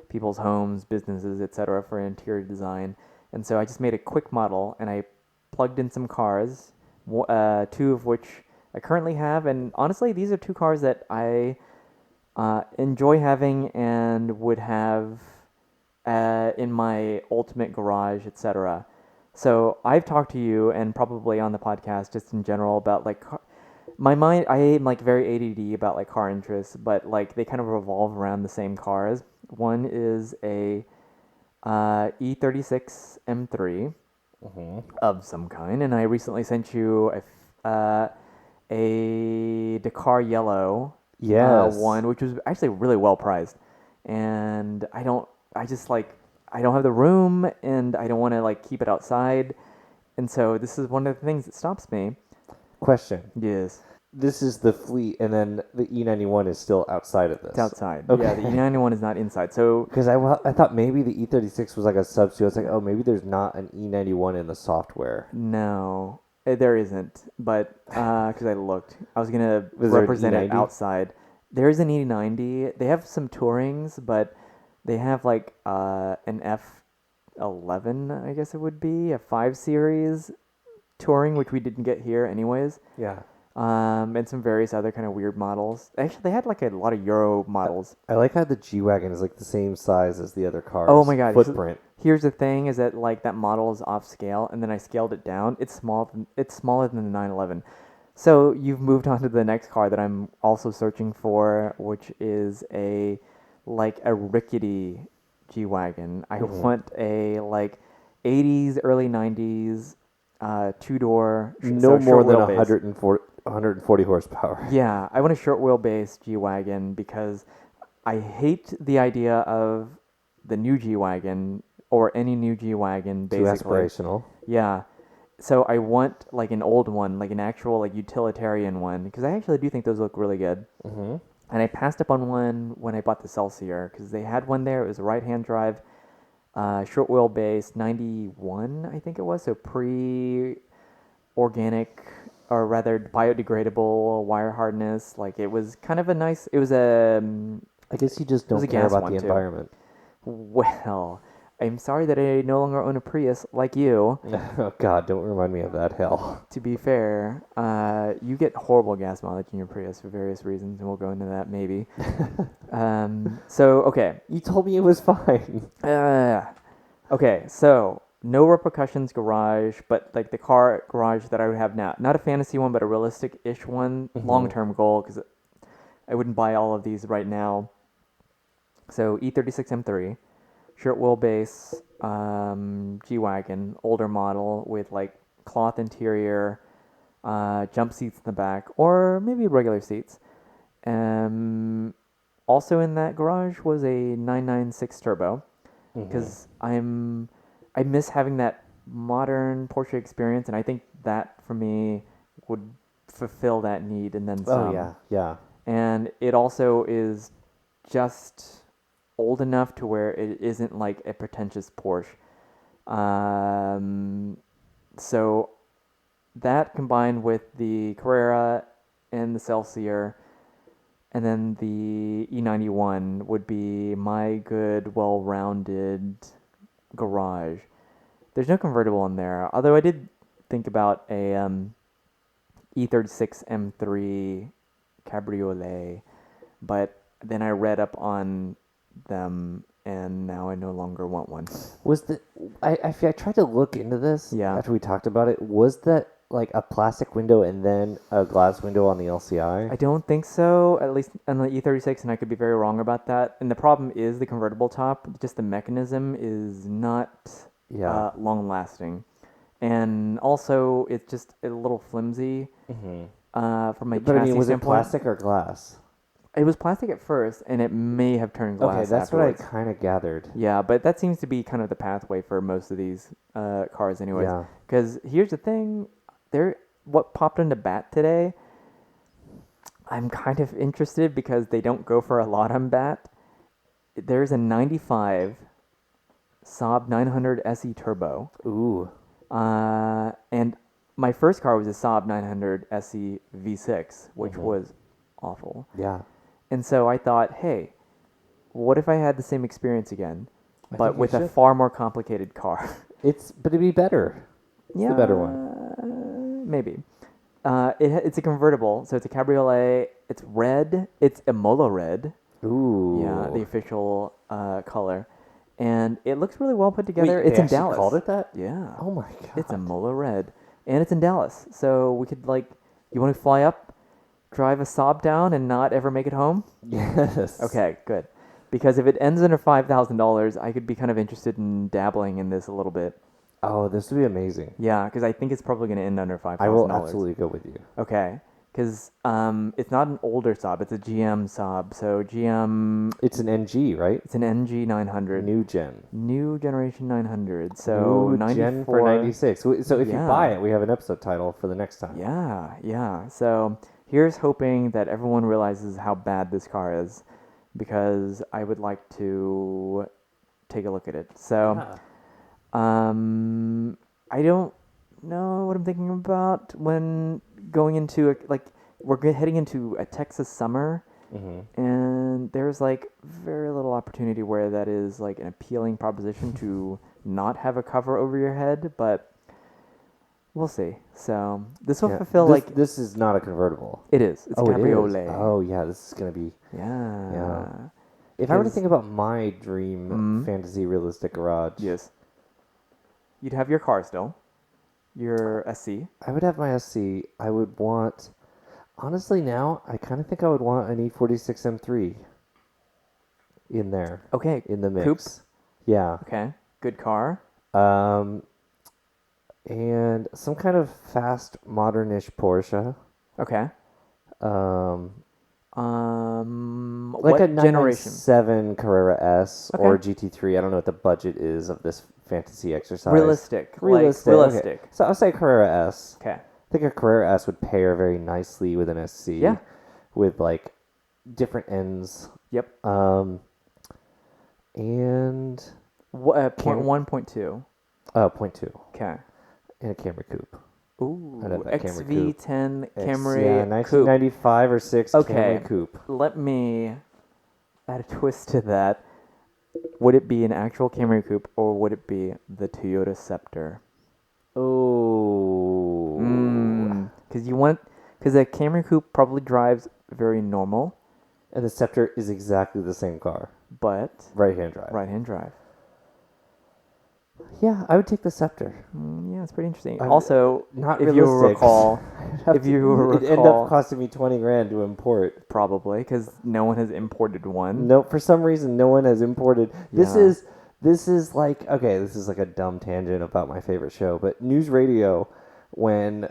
people's homes, businesses, etc. for interior design. And so I just made a quick model and I plugged in some cars, two of which I currently have. And honestly, these are two cars that I enjoy having and would have in my ultimate garage, etc. So I've talked to you and probably on the podcast just in general about like my mind. I am like very ADD about like car interests, but like they kind of revolve around the same cars. One is a E36 M3 of some kind, and I recently sent you a Dakar Yellow Yes. one, which was actually really well priced. And I don't have the room, and I don't want to like keep it outside, and so this is one of the things that stops me. Question. Yes, This is the fleet, and then the E91 is still outside of this. it's outside. Okay. Yeah, the E91 is not inside. So Because I thought maybe the E36 was like a substitute. I was like, oh, maybe there's not an E91 in the software. no, there isn't. But because I looked, I was gonna Was there an represent it E90? outside. There is an E90. They have some tourings, but they have like an F11, I guess it would be, a 5 Series touring, which we didn't get here anyways. Yeah. And some various other kind of weird models. Actually, they had like a lot of Euro models. I like how the G-Wagon is like the same size as the other cars. Oh my god! Footprint. Here's the thing: is that like that model is off scale, and then I scaled it down. It's smaller than the 911. So you've moved on to the next car that I'm also searching for, which is a like a rickety G-Wagon. I Mhm. want a like 80s, early 90s, two-door, No more short than wheelbase. 140 horsepower. Yeah, I want a short wheelbase G-Wagon because I hate the idea of the new G-Wagon or any new G-Wagon Too basically. aspirational. Yeah. So I want like an old one, like an actual like utilitarian one because I actually do think those look really good. Mm-hmm. And I passed up on one when I bought the Celsior because they had one there. It was a right-hand drive, short wheelbase, 91, I think it was. So pre-organic, or rather biodegradable wire hardness. Like it was kind of a nice. It was I guess you just it was a don't care gas about one the too. environment. Well, I'm sorry that I no longer own a Prius like you. Oh God, don't remind me of that hell. To be fair, you get horrible gas mileage in your Prius for various reasons, and we'll go into that maybe. So, okay. You told me it was fine. Okay, so no repercussions garage, but like the car garage that I would have now. Not a fantasy one, but a realistic-ish one. Mhm. Long-term goal, because I wouldn't buy all of these right now. So E36 M3, short wheelbase, G-Wagon, older model with like cloth interior, jump seats in the back, or maybe regular seats. Also in that garage was a 996 turbo because I miss having that modern Porsche experience, and I think that for me would fulfill that need and then some. Oh yeah, yeah. And it also is just old enough to where it isn't like a pretentious Porsche. So that combined with the Carrera and the Celsior, and then the E91 would be my good, well-rounded garage. There's no convertible in there, although I did think about a E36 M3 Cabriolet, but then I read up on them, and now I no longer want one. Was the I tried to look into this Yeah. after we talked about it. Was that like a plastic window and then a glass window on the LCI? I don't think so, at least on the E36, and I could be very wrong about that. And the problem is the convertible top, just the mechanism is not Yeah. long lasting. And also, it's just a little flimsy from my But I chassis mean, was it standpoint. plastic or glass? It was plastic at first, and it may have turned glass Okay, that's afterwards. what I kind of gathered. Yeah, but that seems to be kind of the pathway for most of these cars, anyways. Yeah. Because here's the thing, what popped into BAT today, I'm kind of interested because they don't go for a lot on BAT. There's a 95 Saab 900 SE Turbo, Ooh. and my first car was a Saab 900 SE V6, which was awful. Yeah. And so I thought, hey, what if I had the same experience again, I but think you with a should. far more complicated car? But it'd be better. It's the better one. Maybe. It's a convertible, so it's a cabriolet. It's red. It's Imola red. Ooh. Yeah, the official color, and it looks really well put together. Wait, It's they in actually Dallas. called it that? Yeah. Oh my god. It's Imola red, and it's in Dallas. So we could you want to fly up, drive a Saab down, and not ever make it home? Yes. Okay, good. Because if it ends under $5,000, I could be kind of interested in dabbling in this a little bit. Oh, this would be amazing. Yeah, because I think it's probably going to end under $5,000. I will absolutely go with you. Okay, because it's not an older Saab; it's a GM Saab. So GM, It's an NG, right? it's an NG 900, new generation 900. So New 94. gen for 96. So if you Yeah. buy it, we have an episode title for the next time. Yeah, yeah. So here's hoping that everyone realizes how bad this car is, because I would like to take a look at it. So. Yeah. I don't know what I'm thinking about when going into heading into a Texas summer, and there's like very little opportunity where that is like an appealing proposition to not have a cover over your head, but we'll see. So this will Yeah. fulfill This is not a convertible. it is. It's a It is. cabriolet. Oh yeah, this is gonna be. Yeah. Yeah. If I were to Because- think about my dream fantasy realistic garage, Yes. You'd have your car still, your SC. I would have my SC. I would want. Honestly, now I kind of think I would want an E46 M3. in there. Okay. In the mix. Coupe. Yeah. Okay. Good car. And some kind of fast, modernish Porsche. Okay. Like what a generation? 997 Carrera S or Okay. GT3. I don't know what the budget is of this fantasy exercise. Realistic. Realistic. Like, realistic. Okay. So I'll say Carrera S. Okay. I think a Carrera S would pair very nicely with an SC. Yeah. With like different ends. Yep. And Point 1, point 2. 0.2. Okay. And a Camry Coupe. Ooh, I'd have that Camry Coupe. XV10 Yeah, Camry Coupe. 1995 or 6 Okay. Camry Coupe. Let me add a twist to that. Would it be an actual Camry Coupe or would it be the Toyota Scepter? Oh. Because a Camry Coupe probably drives very normal, And the Scepter is exactly the same car. but Right-hand drive. right-hand drive. Yeah, I would take the Scepter. Yeah, it's pretty interesting. I- Also, Not if realistic. you recall, It'd end recall- up costing me 20 grand to import. probably because no one has imported one. No, for some reason, no one has imported. This Yeah. is like, okay, this is like a dumb tangent about my favorite show, but News Radio, when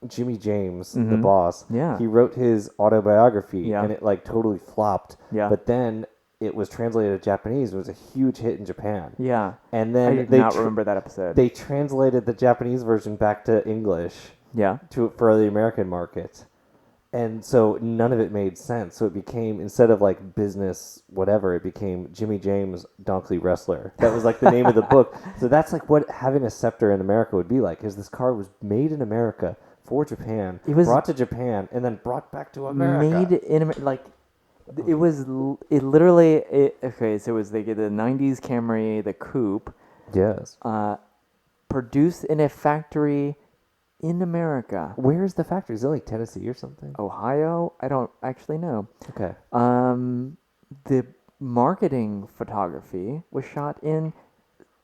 Jimmy James, the boss, Yeah. he wrote his autobiography, Yeah. and it like totally flopped. Yeah. But then it was translated to Japanese. It was a huge hit in Japan. Yeah. And I then did they not remember that episode. they translated the Japanese version back to English Yeah. for the American market. And so none of it made sense. So it became, instead of like business whatever, it became Jimmy James Donkey Wrestler. That was like the name of the book. So that's like what having a Scepter in America would be like, is this car was made in America for Japan, It was brought to Japan, and then brought back to America. Made in like it was it literally okay. So it was the 90s Camry, the coupe, Yes. produced in a factory in America, Where's the factory? Is it like Tennessee or something? Ohio. I don't actually know. Okay. The marketing photography was shot in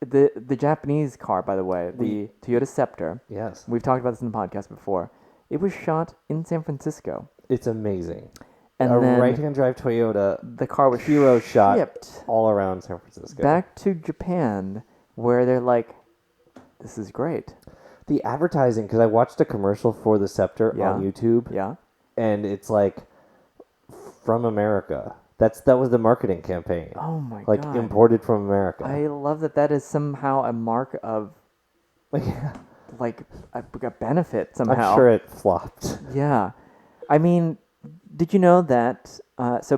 the Japanese car, by the way, the Toyota Scepter. Yes. We've talked about this in the podcast before. It was shot in San Francisco, It's amazing. and A then right-hand drive Toyota the car was hero shot shipped all around San Francisco. back to Japan, where they're like, "This is great." The advertising, because I watched a commercial for the Scepter Yeah. on YouTube, Yeah, and it's like from America. That was the marketing campaign. oh my Like god, imported from America. I love that. That is somehow a mark of Yeah. like a benefit somehow. I'm sure it flopped. Yeah, I mean, did you know that? So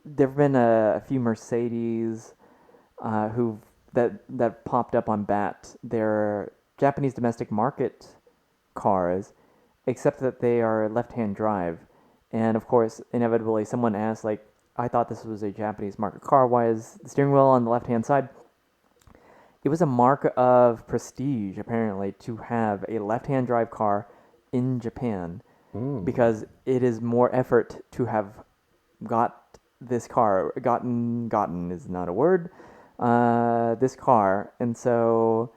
there've been a few Mercedes, that popped up on BAT. They're Japanese domestic market cars, except that they are left-hand drive, and of course, inevitably, someone asks like, "I thought this was a Japanese market car. Why is the steering wheel on the left-hand side?" It was a mark of prestige, apparently, to have a left-hand drive car in Japan, because it is more effort to have got this car. Gotten is not a word. This car, and so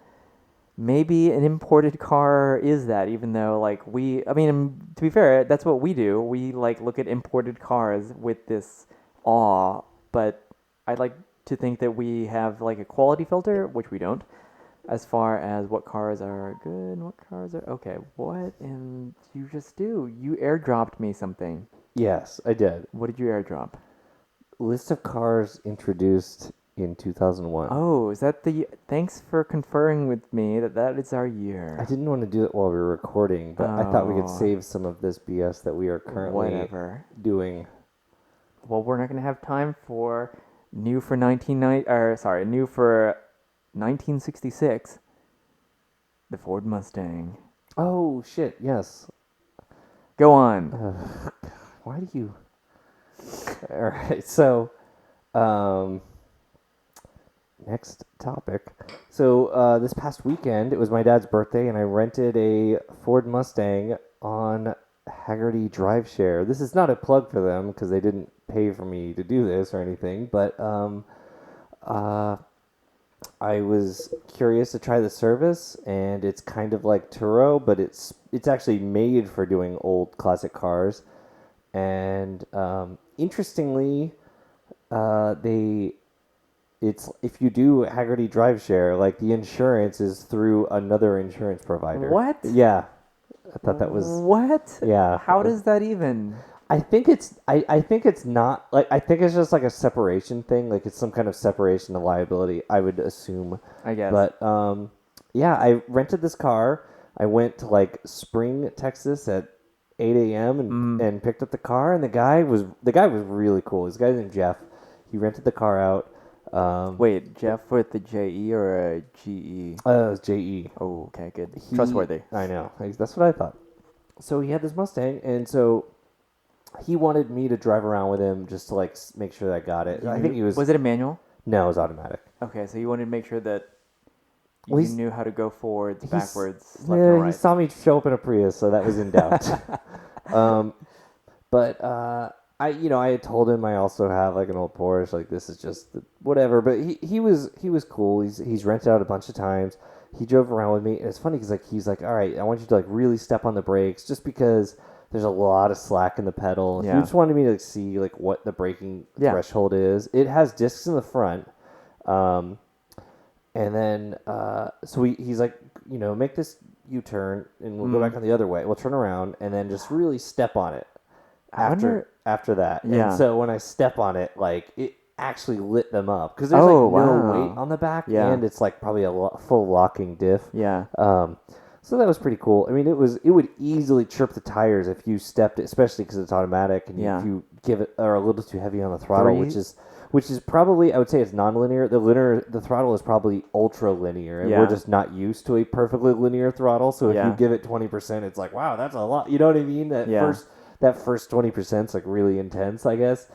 maybe an imported car is that, even though to be fair, that's what we do. We like look at imported cars with this awe, but I'd like to think that we have like a quality filter, which we don't, as far as what cars are good and what cars are okay. What and you just do? You airdropped me something. Yes, I did. What did you airdrop? List of cars introduced in 2001. Oh, is that the? Thanks for conferring with me that is our year. I didn't want to do it while we were recording, but I thought we could Oh. save some of this BS that we are currently Whatever. doing. Well, we're not gonna have time for new for 1966. The Ford Mustang. Oh shit! Yes. Go on. Why do you? All right. So, next topic. So this past weekend, it was my dad's birthday, and I rented a Ford Mustang on Haggerty Drive Share. This is not a plug for them because they didn't pay for me to do this or anything, but I was curious to try the service, and it's kind of like Turo, but it's actually made for doing old classic cars. And interestingly, they it's if you do Haggerty Drive Share, like the insurance is through another insurance provider. What? Yeah, I thought that was What? yeah. How does that even? I think it's not like I think it's just like a separation thing. Like it's some kind of separation of liability. I would assume. I guess. But yeah, I rented this car. I went to like Spring, Texas at 8 a.m. and picked up the car. And the guy was really cool. This guy named Jeff. He rented the car out. Wait, Jeff with the J-E or a G-E? It was J.E. Oh, okay, good. Trustworthy. I know. That's what I thought. So he had this Mustang, and so he wanted me to drive around with him just to like make sure that I got it. I think he was. Was it a manual? No, it was automatic. Okay, so you wanted to make sure that Well, you he's- knew how to go forwards, He's- backwards, left and Yeah, right. he saw me show up in a Prius, so that was in doubt. But I had told him I also have like an old Porsche. Like this is just whatever. But he was cool. He's rented out a bunch of times. He drove around with me, and it's funny because he's like, all right, I want you to like really step on the brakes, just because there's a lot of slack in the pedal. Yeah. He just wanted me to see like what the braking threshold is. It has discs in the front. And then, so he's like, make this U-turn and we'll go back on the other way. We'll turn around and then just really step on it after that. Yeah. And so when I step on it, like it actually lit them up because there's Oh, like no wow. weight on the back Yeah. and it's like probably a full locking diff. Yeah. So that was pretty cool. I mean, it would easily chirp the tires if you stepped it, especially because it's automatic and Yeah. if you give it are a little too heavy on the throttle, Three- which is probably, I would say it's non-linear. The throttle is probably ultra linear, and Yeah. we're just not used to a perfectly linear throttle. So if Yeah. you give it 20%, it's like, wow, that's a lot. You know what I mean? That Yeah. first 20% is like really intense, I guess.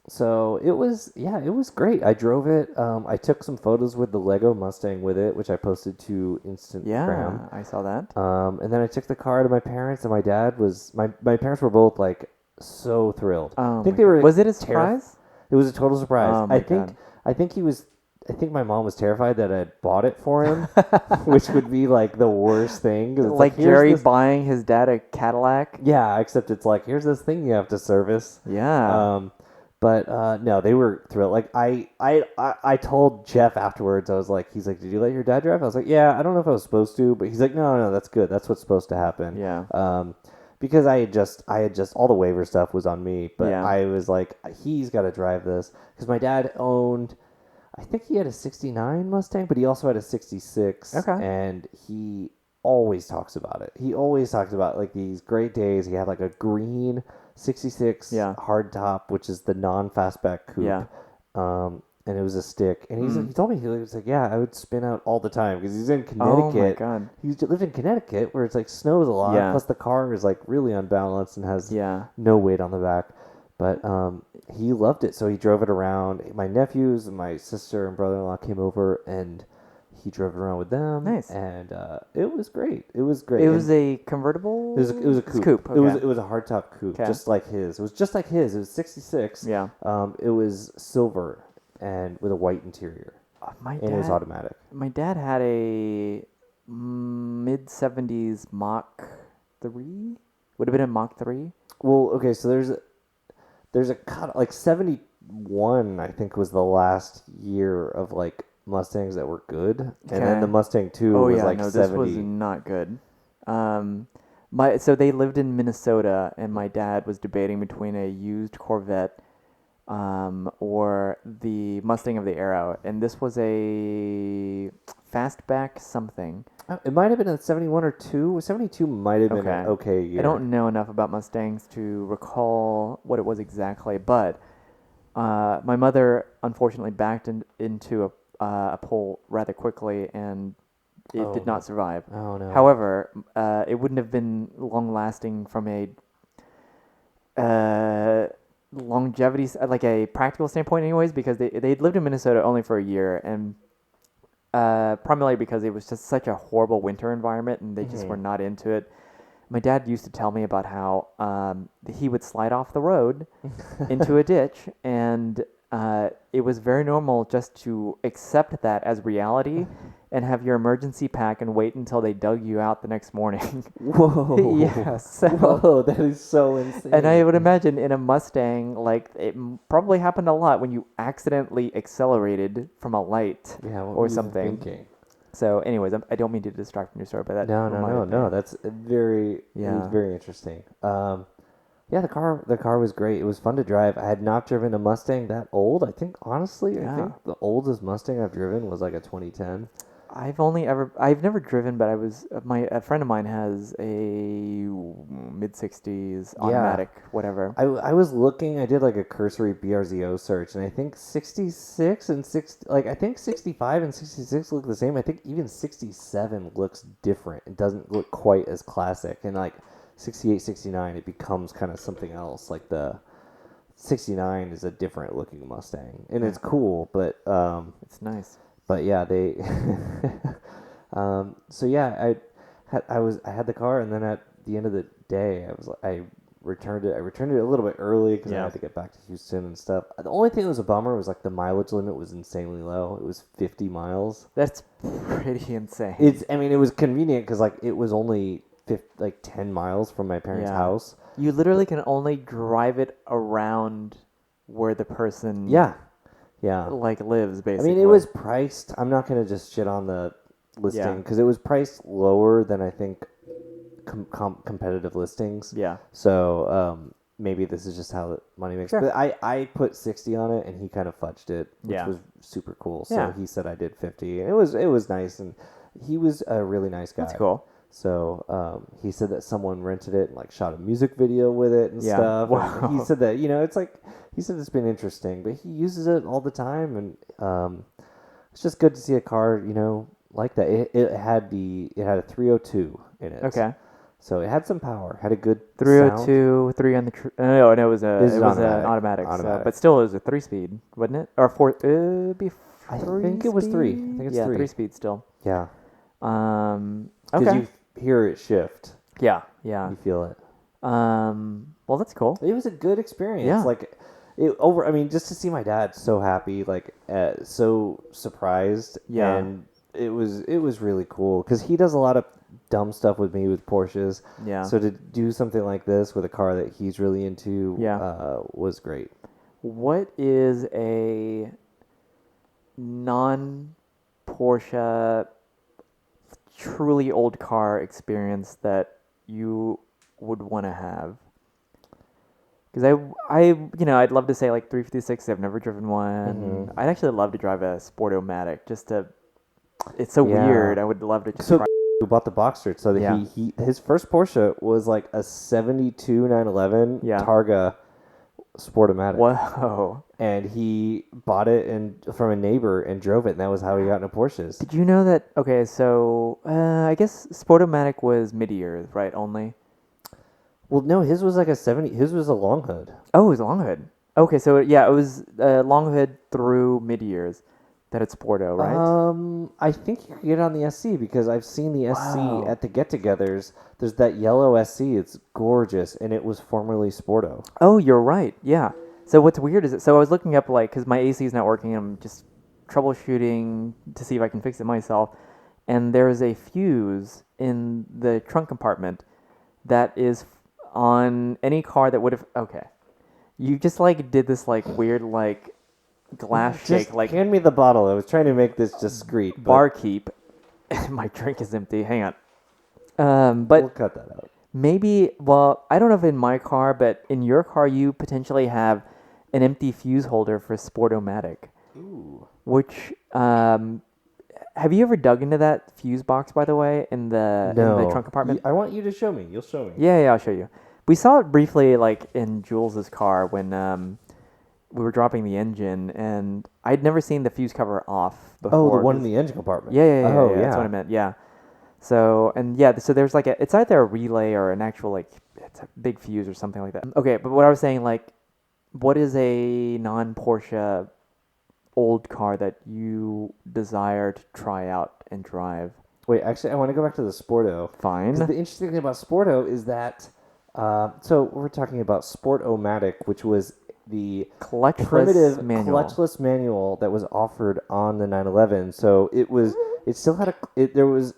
So it was great. I drove it. I took some photos with the Lego Mustang with it, which I posted to Instagram. Yeah, I saw that. And then I took the car to my parents, and my dad was my parents were both like so thrilled. Oh I think my they were. God. Was it a terrif- surprise? It was a total surprise. Oh my God. I think my mom was terrified that I had bought it for him, which would be like the worst thing. 'Cause it's Like here's Jerry this- buying his dad a Cadillac? Yeah, except it's like, here's this thing you have to service. Yeah. But no, they were thrilled. Like I told Jeff afterwards, he's like, did you let your dad drive? I was like, yeah, I don't know if I was supposed to, but he's like, no, that's good. That's what's supposed to happen. Yeah. Because I had just all the waiver stuff was on me, but Yeah. I was like, he's got to drive this because my dad owned, I think he had a '69 Mustang, but he also had a '66. Okay. And he always talks about it. He always talks about like these great days. He had like a green '66 Yeah. hardtop, which is the non-fastback coupe. Yeah. And it was a stick. And he told me, he was like, yeah, I would spin out all the time because he's in Oh Connecticut. my God. He lived in Connecticut where it's like snows a lot. Yeah. Plus the car is like really unbalanced and has Yeah. no weight on the back. But he loved it. So he drove it around. My nephews and my sister and brother-in-law came over and he drove it around with them. Nice. And it was great. It was great. It And was a convertible? it was a It's coupe. Okay. It was a hardtop coupe, Okay. just like his. It was just like his. It was '66. Yeah. It was silver and with a white interior, My and it was automatic. My dad had a mid-70s Mach 3? Would have been a Mach 3? Well, okay, so there's a cut like 71. I think was the last year of like Mustangs that were good, and then Okay. the Mustang 2 Oh was yeah, like no, 70. this was not good. So they lived in Minnesota, and my dad was debating between a used Corvette, or the Mustang of the era, and this was a fastback something. It might have been a 71 or 2. 72 might have been an okay year. I don't know enough about Mustangs to recall what it was exactly, but my mother unfortunately backed into a pole rather quickly, and it did not survive. Oh no. However, it wouldn't have been long-lasting from a longevity, like a practical standpoint anyways, because they'd lived in Minnesota only for a year, and primarily because it was just such a horrible winter environment, and they just were not into it. My dad used to tell me about how he would slide off the road into a ditch, and it was very normal just to accept that as reality and have your emergency pack and wait until they dug you out the next morning. Whoa. Yeah, so Whoa, that is so insane. and I would imagine in a Mustang, like it probably happened a lot when you accidentally accelerated from a light Yeah, what were or you something. thinking? So, anyways, I don't mean to distract from your story, but that No. reminded me. That's very. It Yeah. was very interesting. Yeah, the car was great. It was fun to drive. I had not driven a Mustang that old. I think honestly, I Yeah. think the oldest Mustang I've driven was like a 2010. I've never driven, but a friend of mine has a mid-60s automatic, whatever. I was looking. I did like a cursory BRZO search, and I think 66 and 60, like I think 65 and 66 look the same. I think even 67 looks different. It doesn't look quite as classic. And like 68, 69, it becomes kind of something else. Like the 69 is a different looking Mustang, and it's cool, but It's nice. but yeah, they. So yeah, I had the car, and then at the end of the day, I returned it. I returned it a little bit early because I Yeah. had to get back to Houston and stuff. The only thing that was a bummer was like the mileage limit was insanely low. It was 50 miles. That's pretty insane. I mean, it was convenient because like it was only 10 miles from my parents' Yeah. house. You literally can only drive it around where the person Yeah. like lives, I basically. mean, it was priced. I'm not going to just shit on the listing Yeah. because it was priced lower than I think competitive listings. Yeah. So maybe this is just how the money makes. Sure. But I put 60 on it, and he kind of fudged it, which Yeah. was super cool. So Yeah. he said I did 50, and it was nice, and he was a really nice guy. That's cool. So he said that someone rented it and like shot a music video with it and Yeah. stuff. Wow. And he said that it's like he said it's been interesting, but he uses it all the time, and it's just good to see a car like that. It had a 302 in it. Okay. So it had some power, had a good 302, 3 on the no, it was This is an automatic. automatic. So, Automatic. but still, it was a 3-speed, wasn't it? Or 4? It'd be I think it was 3. I think it's yeah, 3. 3-speed still. Yeah. Okay. Because you hear it shift. Yeah. You feel it. Well, that's cool. It was a good experience. Yeah. Like I mean, just to see my dad so happy, like so surprised. Yeah. And it was really cool because he does a lot of dumb stuff with me with Porsches. Yeah. So to do something like this with a car that he's really into, was great. What is a non-Porsche, truly old car experience that you would want to have? Because I'd love to say like 356. I've never driven one. Mhm. I'd actually love to drive a Sportomatic. It's so Yeah. weird. I would love to just So try. who bought the Boxster? So that Yeah. his first Porsche was like a 72 911 Yeah. Targa Sportomatic. Whoa. And he bought it from a neighbor and drove it, and that was how he got into Porsches. Did you know that? Okay, so I guess Sportomatic was mid-year, right? Only. Well, no, his was like a 70. His was a long hood. Oh, it was a long hood. Okay, so yeah, it was long hood through mid-years that it's Sporto, right? I think you could get it on the SC because I've seen the SC Wow. at the get-togethers. There's that yellow SC. It's gorgeous, and it was formerly Sporto. Oh, you're right. Yeah. So what's weird is so I was looking up because my AC is not working. I'm just troubleshooting to see if I can fix it myself, and there's a fuse in the trunk compartment that is on any car that would have. Okay, you just did this weird glass Just shake hand me the bottle. I was trying to make this discreet. But barkeep. My drink is empty. Hang on. But we'll cut that out. maybe, well, I don't know if in my car, but in your car, you potentially have an empty fuse holder for Sportomatic. Ooh. Which, have you ever dug into that fuse box, by the way, in the trunk compartment? I want you to show me. You'll show me. Yeah, I'll show you. We saw it briefly, in Jules's car when we were dropping the engine, and I'd never seen the fuse cover off before. Oh, the one in the engine compartment. Yeah, Oh, that's what I meant. Yeah. So so there's it's either a relay or an actual it's a big fuse or something like that. Okay, but what I was saying what is a non-Porsche old car that you desire to try out and drive? Wait, actually, I want to go back to the Sporto. Fine. 'Cause the interesting thing about Sporto is that, so we're talking about Sportomatic, which was the Clutchless primitive manual. clutchless manual that was offered on the 911. So it still had it was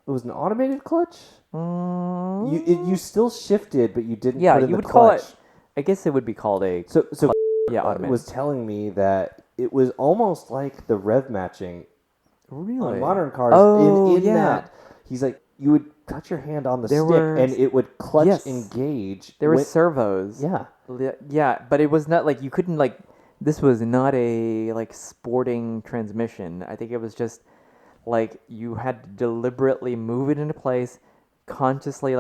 an automated clutch. You still shifted, but you didn't Yeah, put in you the would clutch. call it. I guess it would be called a. So Yeah, automated. was telling me that it was almost like the rev matching Really? on modern cars. Oh, in yeah. that he's like, you would touch your hand on the There stick were and it would clutch yes. engage. There were servos. Yeah. Yeah, but it was not like you couldn't like. This was not a like sporting transmission. I think it was just like you had to deliberately move it into place, consciously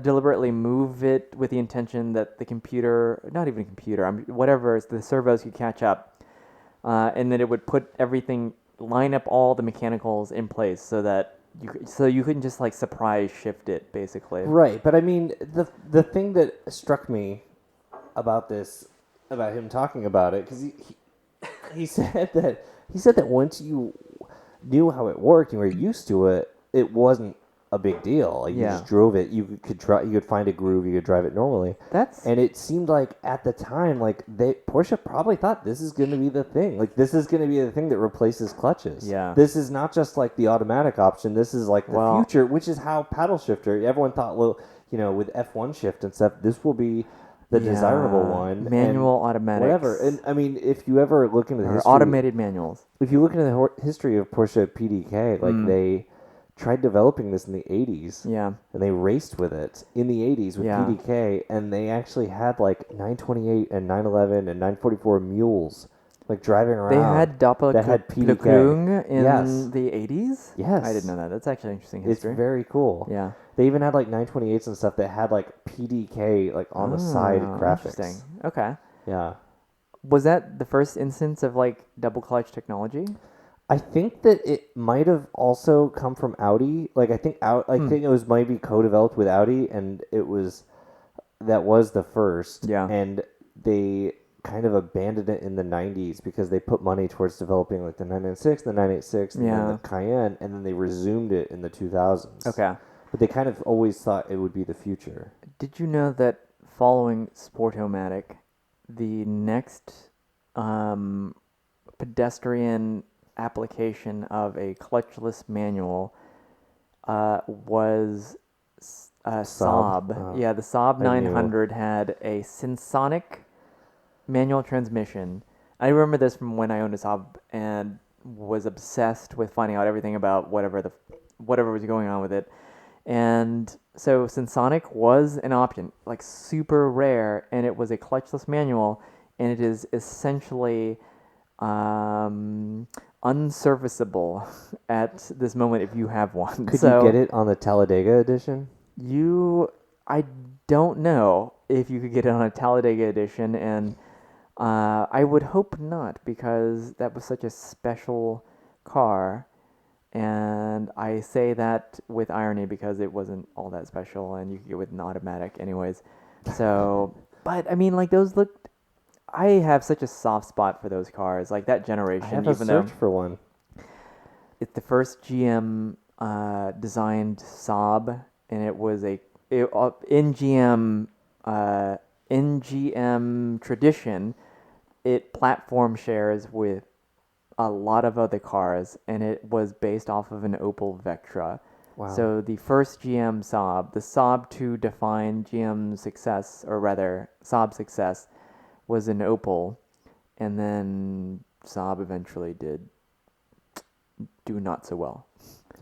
deliberately move it with the intention that the computer, not even a computer, whatever, the servos could catch up, and then it would put everything, line up all the mechanicals in place so that you couldn't just like surprise shift it basically. Right, but I mean the thing that struck me about this, about him talking about it, because he said that once you knew how it worked and were used to it, it wasn't a big deal. Like, you just drove it. You could find a groove. You could drive it normally. And it seemed like at the time, like Porsche probably thought this is going to be the thing. Like, this is going to be the thing that replaces clutches. Yeah. This is not just like the automatic option. This is like the future, which is how paddle shifter. Everyone thought, well, with F1 shift and stuff, this will be the desirable one. Manual automatics. Whatever. And I mean, if you ever look into the history, automated manuals. if you look into the history of Porsche PDK, like they tried developing this in the 80s. Yeah. And they raced with it in the 80s with PDK, and they actually had like 928 and 911 and 944 mules like driving around. They had Doppelkupplung in the 80s? Yes. I didn't know that. That's actually interesting history. It's very cool. Yeah. They even had like 928s and stuff that had like PDK like on the side graphics. Interesting. Okay. Yeah. Was that the first instance of like double clutch technology? I think that it might have also come from Audi. Like I think it was maybe co-developed with Audi, and that was the first. Yeah. And they kind of abandoned it in the 90s because they put money towards developing like the 996, the 986, and then the Cayenne, and then they resumed it in the 2000s. Okay. But they kind of always thought it would be the future. Did you know that following Sportomatic, the next pedestrian application of a clutchless manual was Saab. Yeah, the Saab 900 had a Sensonic manual transmission. I remember this from when I owned a Saab and was obsessed with finding out everything about whatever was going on with it. And so Sensonic was an option, like super rare, and it was a clutchless manual, and it is essentially unserviceable at this moment if you have one. Could you get it on the Talladega edition? I don't know if you could get it on a Talladega edition, and I would hope not, because that was such a special car. And I say that with irony because it wasn't all that special, and you could get with an automatic anyways. So, but I mean, like, those looked. I have such a soft spot for those cars, like that generation. I have a search for one. It's the first GM designed Saab, and it was in GM tradition. It platform shares with a lot of other cars, and it was based off of an Opel Vectra. Wow. So the first GM Saab, the Saab to define GM's success, or rather Saab's success, was an Opel, and then Saab eventually did do not so well.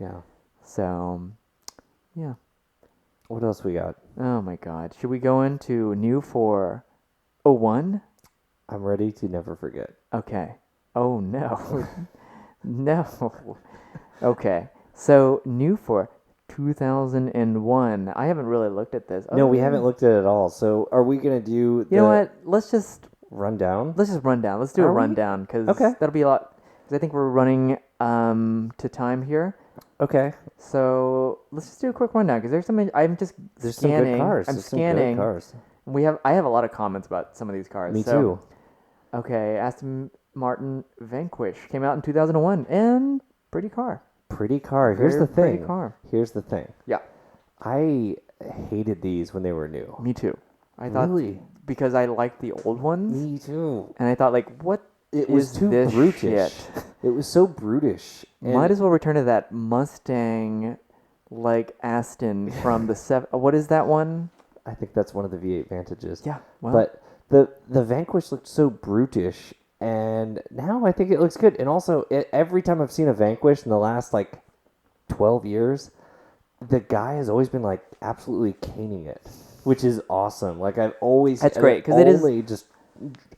Yeah. So, yeah. What else we got? Oh my God. Should we go into new for 01? I'm ready to never forget. Okay. Oh no. No. Okay. So new for 2001. I haven't really looked at this. No, we haven't looked at it at all. So are we going to do You know what? Let's just rundown? Let's just run down. Let's do a rundown, because that'll be a lot. Because I think we're running to time here. Okay. So let's just do a quick rundown, because there's some There's scanning. some good cars. I'm There's scanning. Some good cars. I have a lot of comments about some of these cars. Me too. Okay, Aston Martin Vanquish came out in 2001, and pretty car. Pretty car. Here's the thing. Pretty car. Here's the thing. Yeah. I hated these when they were new. Me too. I thought Really? because I liked the old ones, Me too. and I thought like, what It was is too this brutish. shit? It was so brutish. Might as well return to that Mustang, like Aston from the What is that one? I think that's one of the V8 Vantages. Yeah, well, But the Vanquish looked so brutish, and now I think it looks good. And also, every time I've seen a Vanquish in the last like 12 years, the guy has always been like absolutely caning it, which is awesome. Like I've always That's great, 'cause it is- only just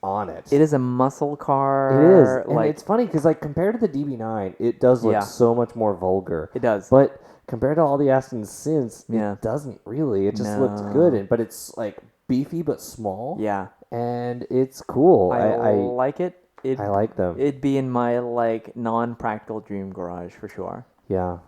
on it. it is a muscle car. It is, and like it's funny because like compared to the DB9, it does look Yeah. so much more vulgar. it does. But compared to all the Astons since, Yeah. it doesn't really. It just looks good, but it's like beefy but small. Yeah, And it's cool. I like it. I like them. It'd be in my like non-practical dream garage for sure. Yeah.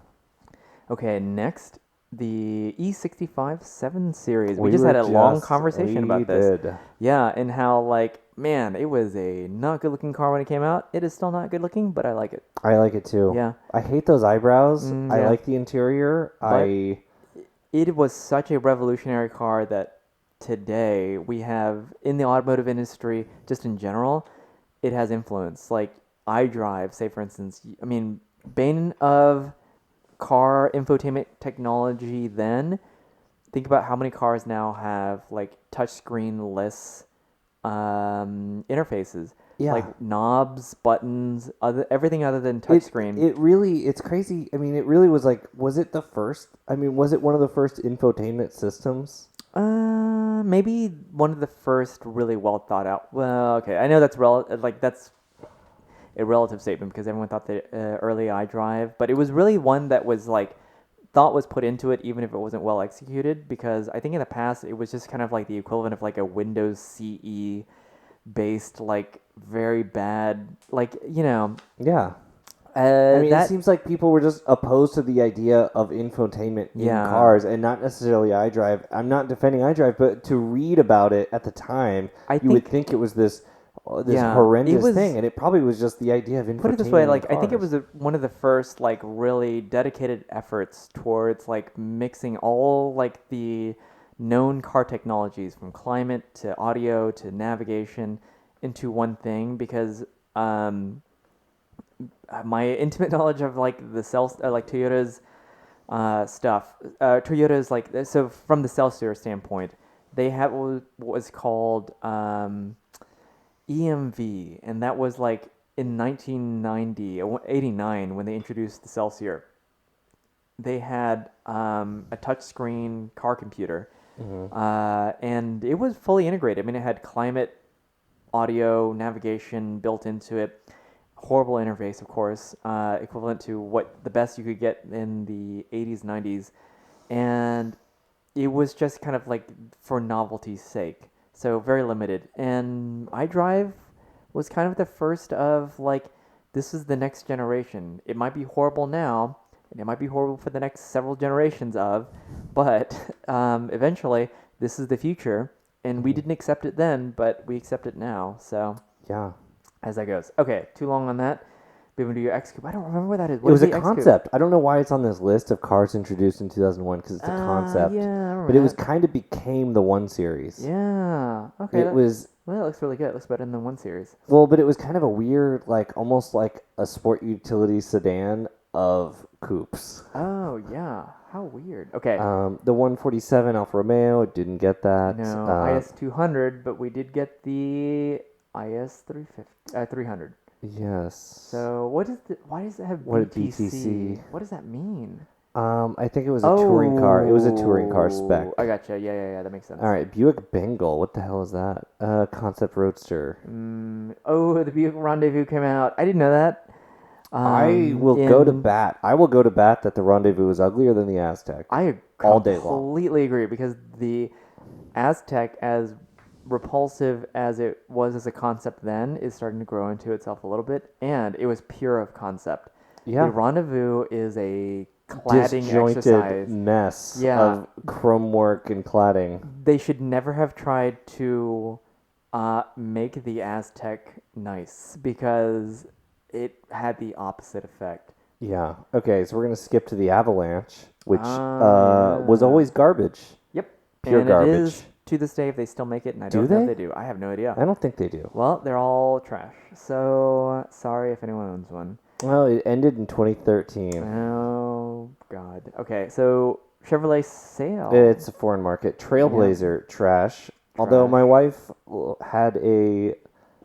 Okay, next the E65 7 Series. We just had a long conversation about this. Did. Yeah, and how like man, it was a not good looking car when it came out. It is still not good looking, but I like it. I like it too. Yeah. I hate those eyebrows. I yeah. like the interior. It was such a revolutionary car that today we have in the automotive industry, just in general, it has influence. Like iDrive, say for instance, I mean, bane of car infotainment technology then. Think about how many cars now have like touchscreen-less interfaces. Yeah. Like knobs, buttons, everything other than touchscreen. It's crazy. I mean, it really was like, was it the first? I mean, was it one of the first infotainment systems? Maybe one of the first really well thought out. Well, okay, I know that's that's a relative statement because everyone thought the early iDrive, but it was really one that was like thought was put into it, even if it wasn't well executed. Because I think in the past it was just kind of like the equivalent of like a Windows CE based like very bad Yeah. I mean, it seems like people were just opposed to the idea of infotainment in cars and not necessarily iDrive. I'm not defending iDrive, but to read about it at the time, you would think it was this horrendous thing, and it probably was just the idea of infotainment. Put it this way, like I think it was one of the first like really dedicated efforts towards like mixing all like the known car technologies from climate to audio to navigation into one thing because my intimate knowledge of like the Toyota's stuff. Toyota's like so from the Celsior standpoint, they have what was called EMV, and that was like in 1989 when they introduced the Celsior. They had a touchscreen car computer, and it was fully integrated. I mean, it had climate, audio, navigation built into it. Horrible interface, of course, equivalent to what the best you could get in the 80s, 90s. And it was just kind of like for novelty's sake. So very limited. And iDrive was kind of the first of like, this is the next generation. It might be horrible now, and it might be horrible for the next several generations but eventually this is the future. And we didn't accept it then, but we accept it now. So yeah. As that goes. Okay, too long on that. BMW X-Coupe. I don't remember what that is. It was a concept. I don't know why it's on this list of cars introduced in 2001 because it's a concept. Yeah, I remember but it was kind of became the 1 Series. Yeah. Okay. It was. Well, it looks really good. It looks better than the 1 Series. Well, but it was kind of a weird, like almost like a sport utility sedan of coupes. Oh yeah. How weird. Okay. The 147 Alfa Romeo didn't get that. No, IS 200, but we did get the IS 300. Yes. So why does it have BTC? What does that mean? I think it was a touring car. It was a touring car spec. I gotcha. Yeah. That makes sense. All right, Buick Bengal. What the hell is that? Concept Roadster. The Buick Rendezvous came out. I didn't know that. I will go to bat. I will go to bat that the Rendezvous is uglier than the Aztec. I all day long. Completely agree because the Aztec, as repulsive as it was as a concept then, is starting to grow into itself a little bit, and it was pure of concept. Yeah. The Rendezvous is a cladding disjointed exercise. Mess of chrome work and cladding. They should never have tried to make the Aztec nice because it had the opposite effect. Yeah. Okay, so we're going to skip to the Avalanche, which was always garbage. Yep. Pure and garbage. It is to this day if they still make it, and I Do don't know if they? they do. I have no idea. I don't think they do. Well, they're all trash. So sorry if anyone owns one. Well, it ended in 2013. Oh God. Okay, so Chevrolet Sail. It's a foreign market. Trailblazer, trash. Although my wife had a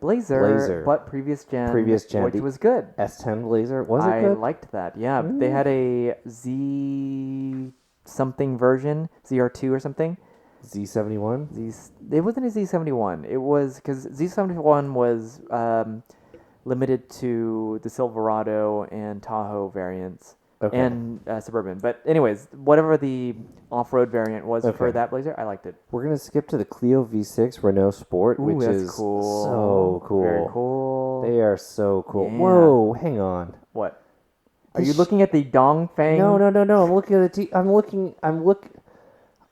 Blazer, but previous gen, which was good. S10 Blazer. Was it I good? liked that. Yeah, they had a Z something version, ZR2 or something. Z71? It wasn't a Z71. It was because Z71 was limited to the Silverado and Tahoe variants. Okay. And Suburban. But anyways, whatever the off-road variant was for that Blazer, I liked it. We're going to skip to the Clio V6 Renault Sport, Ooh, which that's is cool. so cool. Very cool. They are so cool. Yeah. Whoa, hang on. What? Are you looking at the Dongfeng? No. I'm looking at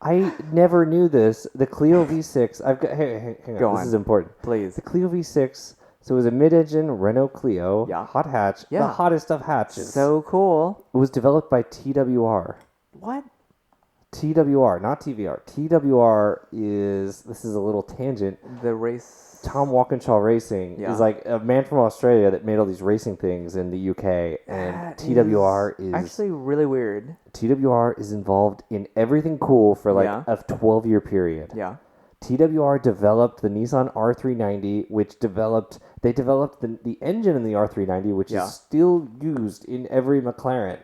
I never knew this. The Clio V6. I've got. Hang on. Go This on. is important. Please. The Clio V6. So it was a mid-engine Renault Clio. Yeah. Hot hatch. Yeah. The hottest of hatches. So cool. It was developed by TWR. What? TWR, not TVR. TWR is. This is a little tangent. The race. Tom Walkinshaw Racing is like a man from Australia that made all these racing things in the UK, and That TWR is actually really weird. TWR is involved in everything cool for like Yeah. a 12-year period. Yeah. TWR developed the Nissan R390, which developed the engine in the R390, which is still used in every McLaren.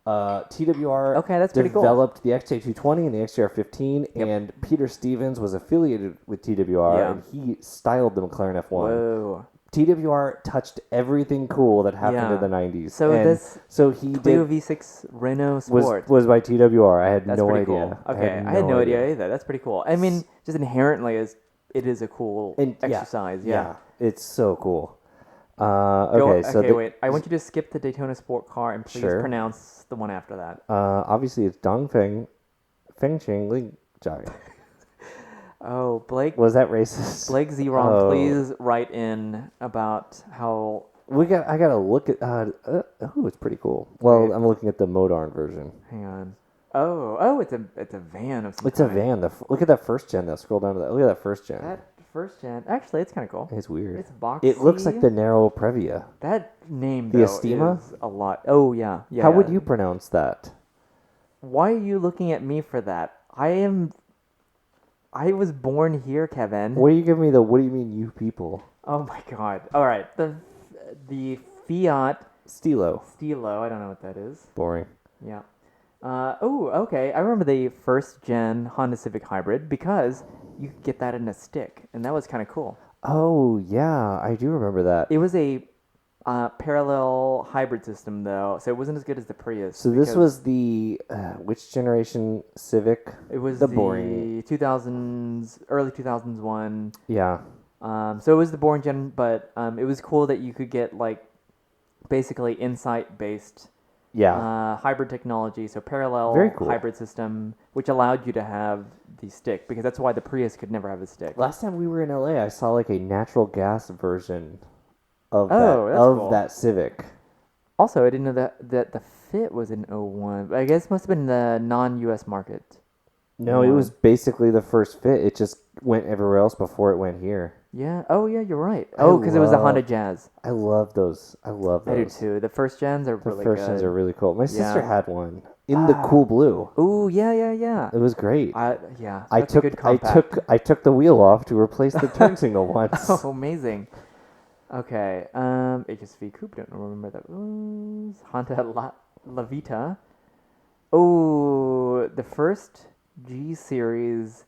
TWR Okay, that's pretty cool. developed the XJ220 and the XJR15, and Peter Stevens was affiliated with TWR, and he styled the McLaren F1. Whoa. TWR touched everything cool that happened in the 90s. So and this so he Clio did, V6 Renault Sport was by TWR. I had That's no pretty idea. cool. Okay, I had no idea either. That's pretty cool. I mean, just inherently, it is a cool exercise. Yeah. It's so cool. Okay, wait. I want you to skip the Daytona Sport Car and please pronounce the one after that. Obviously, it's Dongfeng Fengqing Ling Jai. Oh, Blake. Was that racist? Blake Zeron, please write in about how. I gotta look at. It's pretty cool. Well, I'm looking at the Modarn version. Hang on. Oh, it's a van of some It's a van. Look at that first gen. Though. Scroll down to that. Look at that first gen. That first gen. Actually, it's kind of cool. It's weird. It's boxy. It looks like the Narrow Previa. That name, The though, Estima? is a lot. Oh, yeah. How would you pronounce that? Why are you looking at me for that? I was born here, Kevin. What do you give me what do you mean, you people? Oh my god. All right. The Fiat Stilo. I don't know what that is. Boring. Yeah. Okay. I remember the first gen Honda Civic Hybrid because you could get that in a stick, and that was kind of cool. Oh, yeah. I do remember that. It was a parallel hybrid system, though, so it wasn't as good as the Prius. So this was the which generation Civic? It was the the boring 2000s, early 2000s one. Yeah. So it was the boring gen, but it was cool that you could get like basically Insight-based hybrid technology, so parallel Very cool. hybrid system, which allowed you to have the stick, because that's why the Prius could never have a stick. Last time we were in LA, I saw like a natural gas version of cool. that Civic. Also, I didn't know that the Fit was in 01. But I guess it must have been the non-US market. No, it was basically the first Fit. It just went everywhere else before it went here. Yeah. Oh, yeah, you're right. Oh, because it was the Honda Jazz. I love those. I love those. I do too. The first gens are really good. The first gens are really cool. My sister had one in the cool blue. Ooh, yeah. It was great. I took the wheel off to replace the turn signal once. Oh, amazing. Okay. HSV Coupe. Don't remember that was Honda La Vita. Oh, the first G Series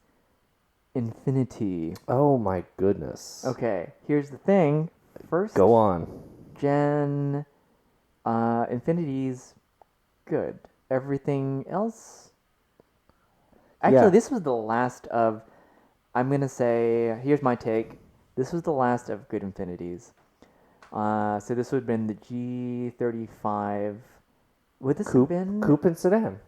Infinity. Oh my goodness. Okay, here's the thing. First Go on. gen Infinity's good. Everything else, actually, this was the last of, I'm going to say, here's my take. This was the last of good Infinities. So this would have been the G35. Would this have been? Coupe and sedan.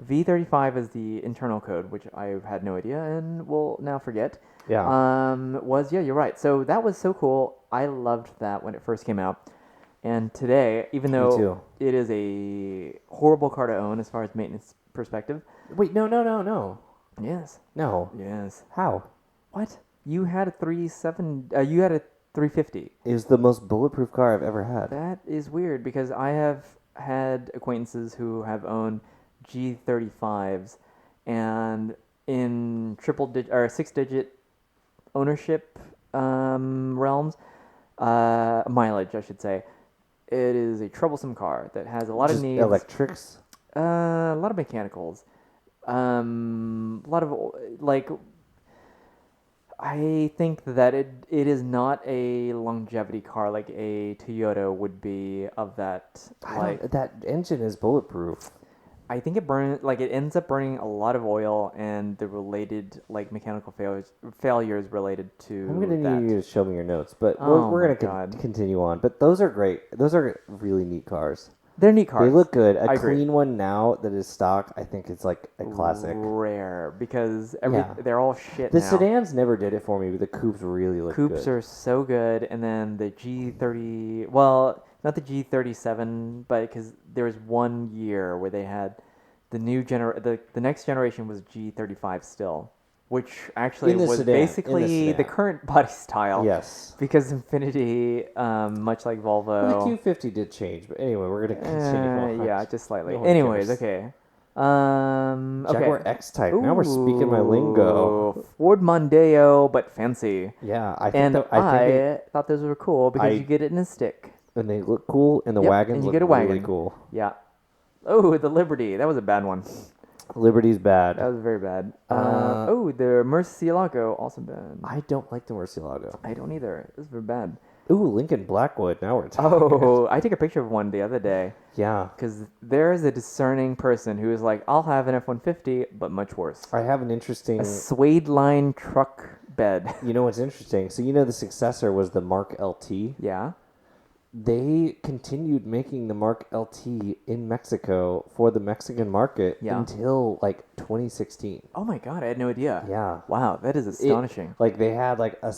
V35 is the internal code, which I had no idea and will now forget. Yeah. You're right. So that was so cool. I loved that when it first came out. And today, even though it is a horrible car to own as far as maintenance perspective. Wait, no. Yes. No. Yes. How? What? You had a 37. You had a 350. It was the most bulletproof car I've ever had. That is weird because I have had acquaintances who have owned G35s, and in triple digit or 6-digit ownership realms, mileage, I should say. It is a troublesome car that has a lot Just of needs. electrics. A lot of mechanicals. A lot of like. I think that it is not a longevity car like a Toyota would be of that. That engine is bulletproof. I think it ends up burning a lot of oil and the related like mechanical failures related to I'm gonna that. need you to show me your notes, but Oh we're my gonna God. continue on. But those are great. Those are really neat cars. They're neat cars. They look good. I A agree. clean one now that is stock, I think it's like a classic. Rare because Yeah. they're all shit The now. sedans never did it for me, but the coupes really look Coupes good. are so good, and then the G30. Well, not the G37, but because there was 1 year where they had the the next generation was G35 still, which actually In the was sedan, in the basically the sedan. current body style. Yes. Because Infiniti, much like Volvo. Well, the Q50 did change, but anyway, we're gonna continue on. Yeah, just slightly. No one Anyways, cares. okay. Okay. Jaguar X-Type. Now we're speaking my lingo. Ooh, Ford Mondeo, but fancy. Yeah, I think And that, I thought those were cool because I- you get it in a stick. and they look cool, and the Yep, wagons and you look get a wagon. really cool. Yeah. Oh, the Liberty. That was a bad one. Liberty's bad. That was very bad. Uh, The Murcielago, also bad. I don't like the Murcielago. I don't either. This is very bad. Ooh, Lincoln Blackwood. Now we're talking. Oh, I took a picture of one the other day Yeah. because there is a discerning person who is like, I'll have an F-150, but much worse. I have an interesting. A suede line truck bed. You know what's interesting? So you know the successor was the Mark LT. Yeah. They continued making the Mark LT in Mexico for the Mexican market Yeah. until like 2016. Oh my God, I had no idea. Yeah. Wow, that is astonishing. Like they had like a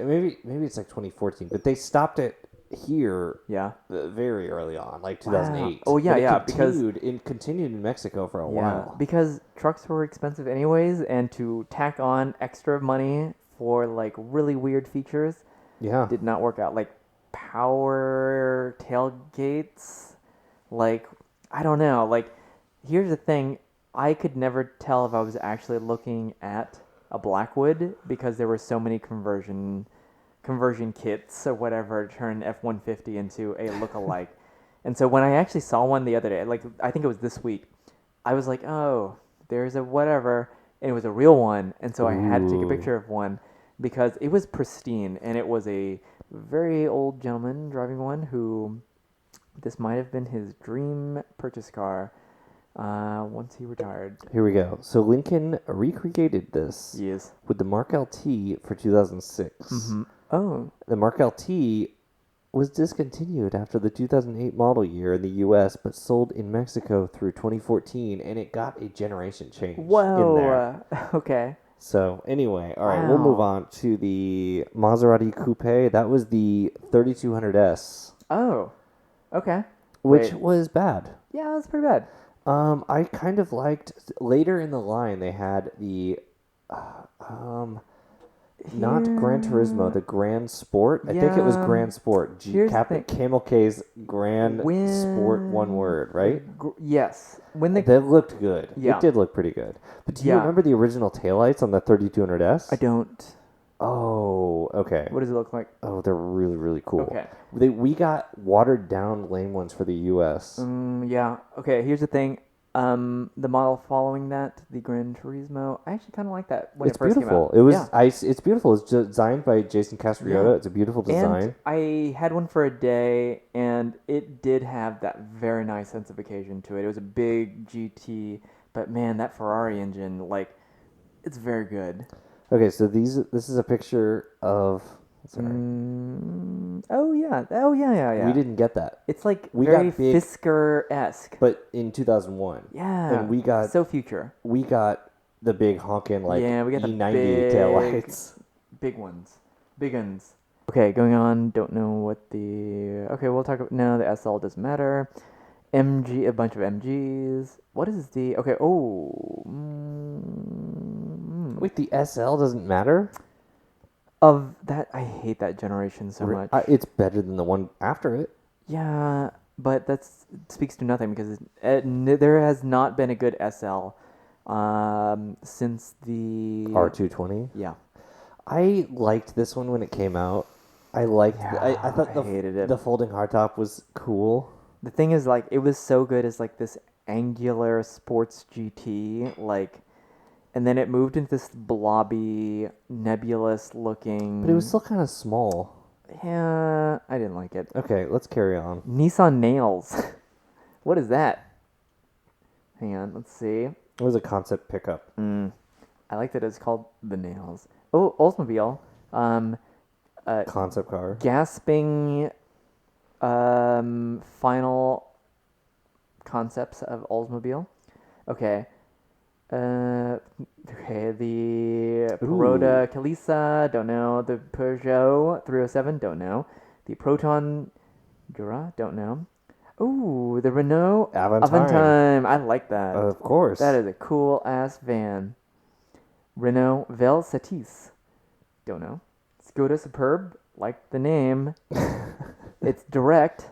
maybe it's like 2014, but they stopped it here Yeah. very early on, like 2008. Oh, yeah, But it yeah, because- continued in Mexico for a Yeah, while. because trucks were expensive anyways, and to tack on extra money for like really weird features Yeah. did not work out. Like power tailgates, like I don't know. Like here's the thing, I could never tell if I was actually looking at a Blackwood because there were so many conversion kits or whatever to turn F-150 into a look-alike. And so when I actually saw one the other day, like I think it was this week, I was like, oh, there's a whatever, and it was a real one, and so I had to take a Ooh. picture of one because it was pristine, and it was a very old gentleman driving one who this might have been his dream purchase car once he retired. Here we go. So Lincoln recreated this Yes. with the Mark LT for 2006. Mm-hmm. Oh. The Mark LT was discontinued after the 2008 model year in the U.S., but sold in Mexico through 2014, and it got a generation change in there. Whoa. Okay. So anyway, all right, we'll move Wow. on to the Maserati Coupe. That was the 3200S, Oh. Okay. which Wait. was bad. Yeah, that's pretty bad. I kind of liked later in the line they had the not Gran Turismo, the Grand Sport. I think it was Yeah. Grand Sport. Here's the thing. Camel K's Grand Sport, one word, right? Yes. When the That looked good. Yeah. It did look pretty good. But do you Yeah. remember the original taillights on the 3200S? I don't. Oh, okay. What does it look like? Oh, they're really, really cool. Okay. We got watered down lame ones for the U.S. Yeah. Okay. Here's the thing. The model following that, the Gran Turismo, I actually kind of like that when It's it first beautiful. came out. It was Yeah. It's beautiful. It's designed by Jason Castriota. Yeah. It's a beautiful design. And I had one for a day, and it did have that very nice sense of occasion to it. It was a big GT, but man, that Ferrari engine, like, it's very good. Okay, so this is a picture of. Sorry, Oh yeah. Yeah. we didn't get that, It's like we very got big- Fisker-esque. but in 2001, Yeah. and we got so future. the big honking like Yeah, we got the E90 big- taillights. Big ones. Big uns. Okay, going on. Don't know what the... Okay, we'll talk about... No, the SL doesn't matter. MG, a bunch of MGs. What is the... Okay, oh... Wait, the SL doesn't matter? Of that, I hate that generation so much. It's better than the one after it. Yeah, but that speaks to nothing because there has not been a good SL since the R220. Yeah. I liked this one when it came out. I liked. I thought I hated it. the folding hardtop was cool. The thing is, like, it was so good as like this angular sports GT, like, and then it moved into this blobby, nebulous looking. But it was still kind of small. Yeah, I didn't like it. Okay, let's carry on. Nissan Nails. What is that? Hang on, let's see. It was a concept pickup. I like that it's called the Nails. Oh, Oldsmobile. Concept car. Gasping final concepts of Oldsmobile. Okay. Okay, the Peroda Kalisa, don't know. The Peugeot 307, don't know. The Proton Jura, don't know. Ooh, the Renault Aventime. I like that. Of course. That is a cool ass van. Renault Velsatis, don't know. Skoda Superb, like the name. It's direct.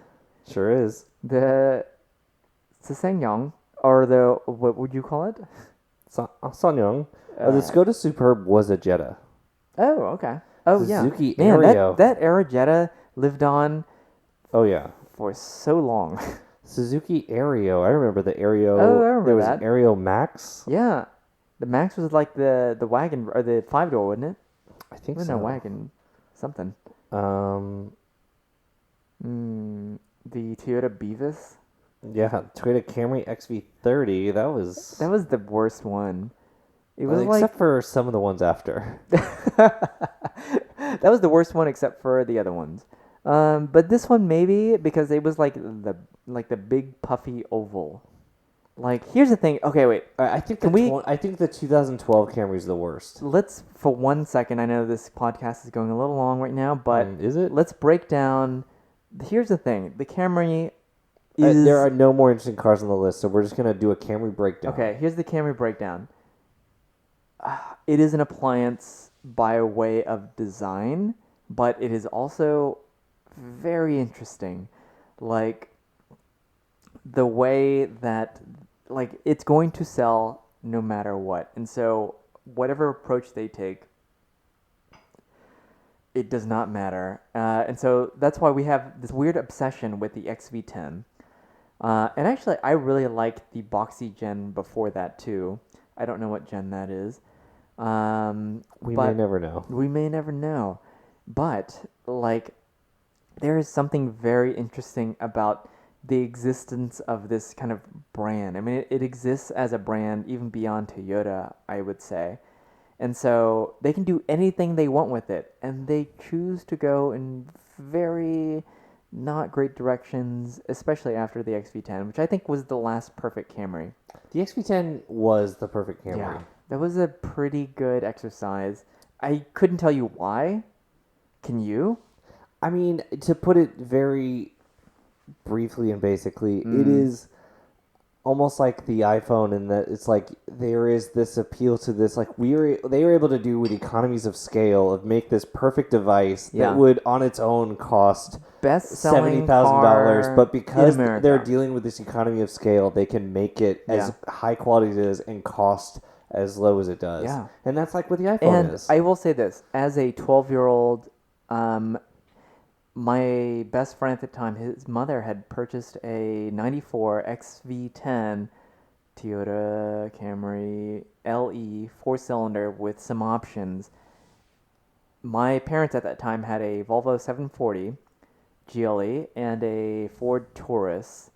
Sure is. The Ssangyong, or the, what would you call it? Sanyong. The Skoda Superb was a Jetta. Oh, okay. Oh, Suzuki yeah. Man, Aereo. that era Jetta lived on Oh, yeah. for so long. Suzuki Aereo. I remember the Aereo. Oh, I remember there was that. an Aereo Max. Yeah. The Max was like the wagon, or the 5-door, wasn't it? I think Or so. no, wagon. Something. The Toyota Beavis. Yeah, Toyota Camry XV30. That was the worst one. It was except for some of the ones after. that was the worst one except for the other ones. But this one maybe because it was like the big puffy oval. Like, here's the thing. Okay, wait. I think I think the 2012 Camry is the worst. Let's, for 1 second, I know this podcast is going a little long right now, but is it? Let's break down. Here's the thing. The Camry is... there are no more interesting cars on the list, so we're just going to do a Camry breakdown. Okay, here's the Camry breakdown. It is an appliance by way of design, but it is also very interesting. Like, the way that... Like, it's going to sell no matter what. And so, whatever approach they take, it does not matter. And so, that's why we have this weird obsession with the XV10. And actually, I really like the boxy gen before that, too. I don't know what gen that is. We may never know. We may never know. But, like, there is something very interesting about the existence of this kind of brand. I mean, it exists as a brand even beyond Toyota, I would say. And so they can do anything they want with it. And they choose to go in very not great directions, especially after the XV10, which I think was the last perfect Camry. The XV10 was the perfect Camry. Yeah, that was a pretty good exercise. I couldn't tell you why. Can you? I mean, to put it very briefly and basically, it is almost like the iPhone in that it's like there is this appeal to this, like they were able to do with economies of scale of make this perfect device that would on its own cost best-selling $70,000, but because America. they're dealing with this economy of scale, they can make it as high quality as it is and cost as low as it does. Yeah. And that's like what the iPhone is. I will say this, as a 12-year-old, my best friend at the time, his mother had purchased a 94 XV10 Toyota Camry LE 4-cylinder with some options. My parents at that time had a Volvo 740 GLE and a Ford Taurus,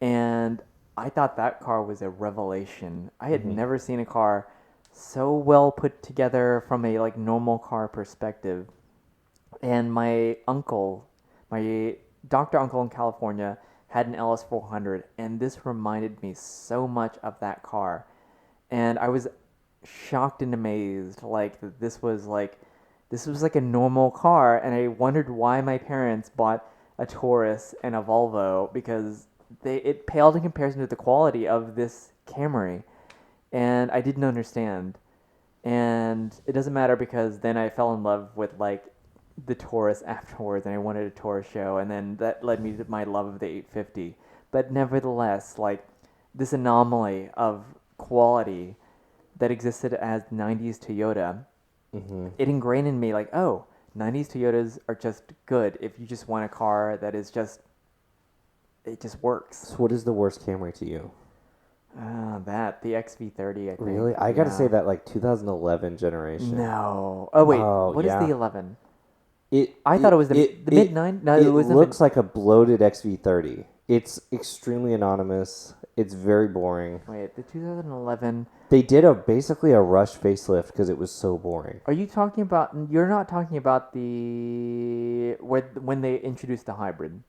and I thought that car was a revelation. I had never seen a car so well put together from a like normal car perspective. And my uncle, my doctor uncle in California, had an LS400, and this reminded me so much of that car. And I was shocked and amazed, like that this was like a normal car, and I wondered why my parents bought a Taurus and a Volvo, because it paled in comparison to the quality of this Camry, and I didn't understand. And it doesn't matter because then I fell in love with like the Taurus afterwards, and I wanted a Taurus show, and then that led me to my love of the 850. But nevertheless, like this anomaly of quality that existed as 90s Toyota, it ingrained in me like, oh, 90s Toyotas are just good if you just want a car that is just, it just works. So what is the worst Camry to you? The XV30, I think. Really? I got to Yeah. say that like 2011 generation. No. Oh, wait. Oh, What is yeah. the 11? I thought it was the mid-9. No, it it was the looks like a bloated XV30. It's extremely anonymous. It's very boring. Wait, the 2011. They did basically a rush facelift because it was so boring. Are you talking about? You're not talking about the when they introduced the hybrid.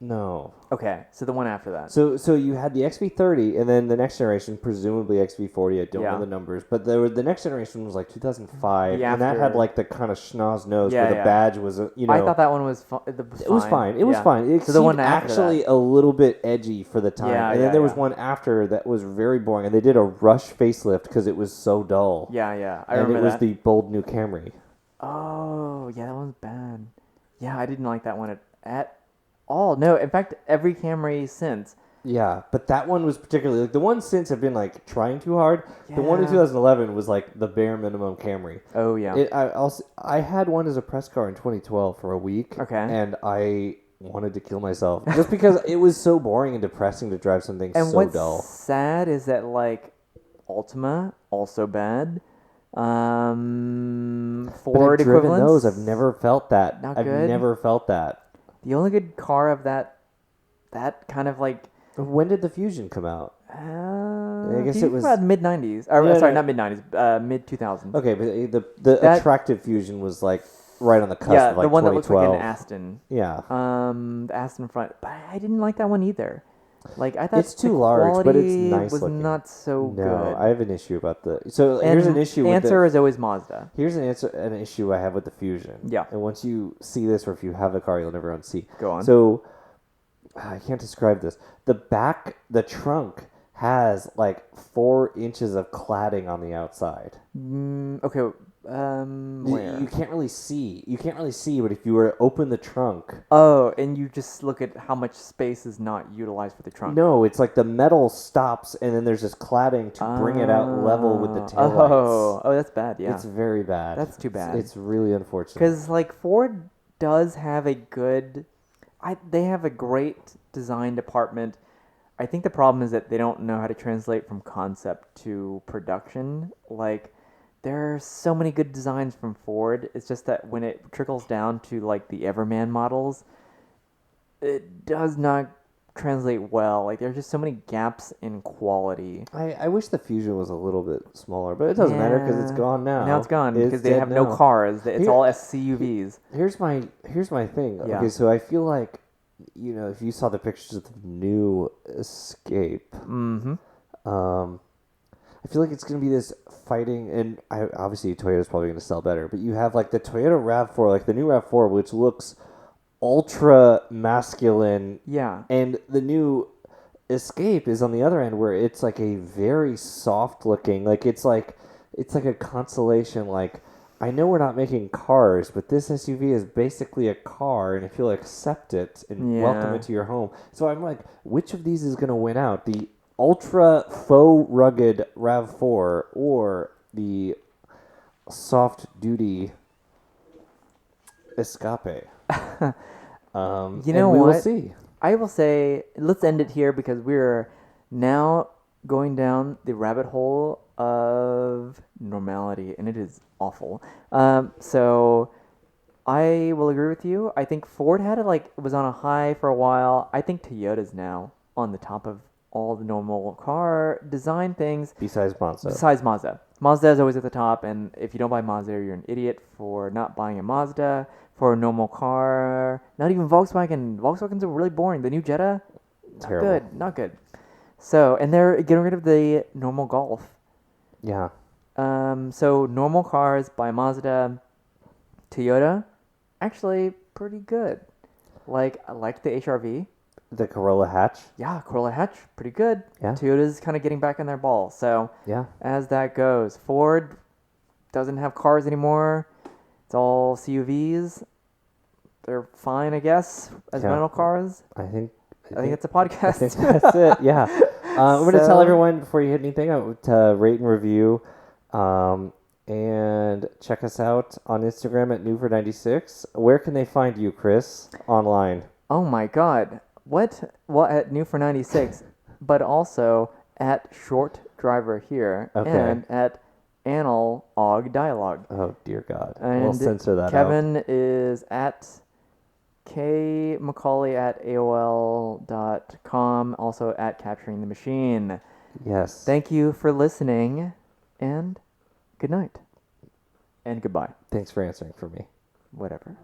No. Okay, so the one after that. So you had the XV30, and then the next generation, presumably XV40. I don't Yeah. know the numbers, but the next generation was like 2005, The and that had after- like the kind of schnoz nose Yeah, where the yeah. badge was, I thought that one was fine. It was fine. It was Yeah. fine. It So the one seemed after actually that. a little bit edgy for the time. Yeah, and then yeah, there was yeah. one after that was very boring, and they did a rush facelift because it was so dull. Yeah, yeah. I and remember it was that. the bold new Camry. Oh, yeah, that one's bad. Yeah, I didn't like that one at all. No, in fact, every Camry since. Yeah, but that one was particularly like the ones since have been like trying too hard. The one in Yeah. 2011 was like the bare minimum Camry. Oh yeah. I had one as a press car in 2012 for a week. Okay. And I wanted to kill myself just because it was so boring and depressing to drive something And so what's dull. sad is that like Altima also bad. But Ford I've driven equivalents. those. I've never felt that. Not I've good? never felt that. The only good car of that kind of like. When did the Fusion come out? I guess it was- about mid '90s. Or Yeah, sorry, no. not mid '90s. Mid 2000s. Okay, but the That- attractive Fusion was like right on the cusp Yeah, of like the one that looks like 2012. an Aston. Yeah. The Aston front, but I didn't like that one either. Like I thought It's the too large, but it's quality nice was looking. not so No, good. I have an issue about the. So And here's an issue. With answer is always Mazda. Here's an issue I have with the Fusion. Yeah. And once you see this, or if you have the car, you'll never unsee. Go on. So I can't describe this. The trunk has like 4 inches of cladding on the outside. Okay. Where? You can't really see. You can't really see, but if you were to open the trunk, Oh, and you just look at how much space is not utilized for the trunk. no, it's like the metal stops, and then there's this cladding to bring it out level with the taillights. Oh, that's bad. Yeah. It's very bad. That's too bad. It's really unfortunate. Because like Ford does have a good, they have a great design department. I think the problem is that they don't know how to translate from concept to production. Like there are so many good designs from Ford. It's just that when it trickles down to like the Everman models, it does not translate well. Like there's just so many gaps in quality. I wish the Fusion was a little bit smaller, but it doesn't matter because it's Yeah. gone now. Now it's gone It's because they dead have no now. cars. It's Here- all SCUVs. Here's my thing. Yeah. Okay, so I feel like, you know, if you saw the pictures of the new Escape, Mm-hmm. I feel like it's gonna be this fighting, and obviously Toyota's probably gonna sell better, but you have like the Toyota RAV4, like the new RAV4, which looks ultra masculine, Yeah. and the new Escape is on the other end where it's like a very soft looking, like it's like a consolation. Like, I know we're not making cars, but this SUV is basically a car, and if you'll accept it and welcome Yeah. it to your home. So I'm like, which of these is going to win out? The ultra faux rugged RAV4 or the soft duty Escape? You And know we will what? see. I will say, let's end it here because we're now going down the rabbit hole of normality, and it is awful. So I will agree with you. I think Ford had it like it was on a high for a while. I think Toyota's now on the top of all the normal car design things. Besides Mazda. Besides Mazda. Mazda is always at the top, and if you don't buy Mazda, you're an idiot for not buying a Mazda, for a normal car. Not even Volkswagen. Volkswagens are really boring. The new Jetta, not Terrible. good. Not good. So, and they're getting rid of the normal Golf. Yeah. So normal cars by Mazda, Toyota, actually pretty good. Like, I like the HRV. The Corolla hatch. Yeah, Corolla hatch, pretty good. Yeah. Toyota's kind of getting back on their ball. So Yeah. as that goes, Ford, doesn't have cars anymore. It's all CUVs. They're fine, I guess, as rental cars. I think it's a podcast. I think that's it. Yeah. I'm going to tell So- everyone before you hit anything to rate and review, and check us out on Instagram at New496. Where can they find you, Chris, online? Oh my God! What? Well, at New for 96, but also at Short Driver here and at Analog Dialogue. Oh dear God! And we'll censor that out. Kevin is at kmacaulay@aol.com, also at Capturing the Machine. Yes. Thank you for listening, and good night. And goodbye. Thanks for answering for me. Whatever.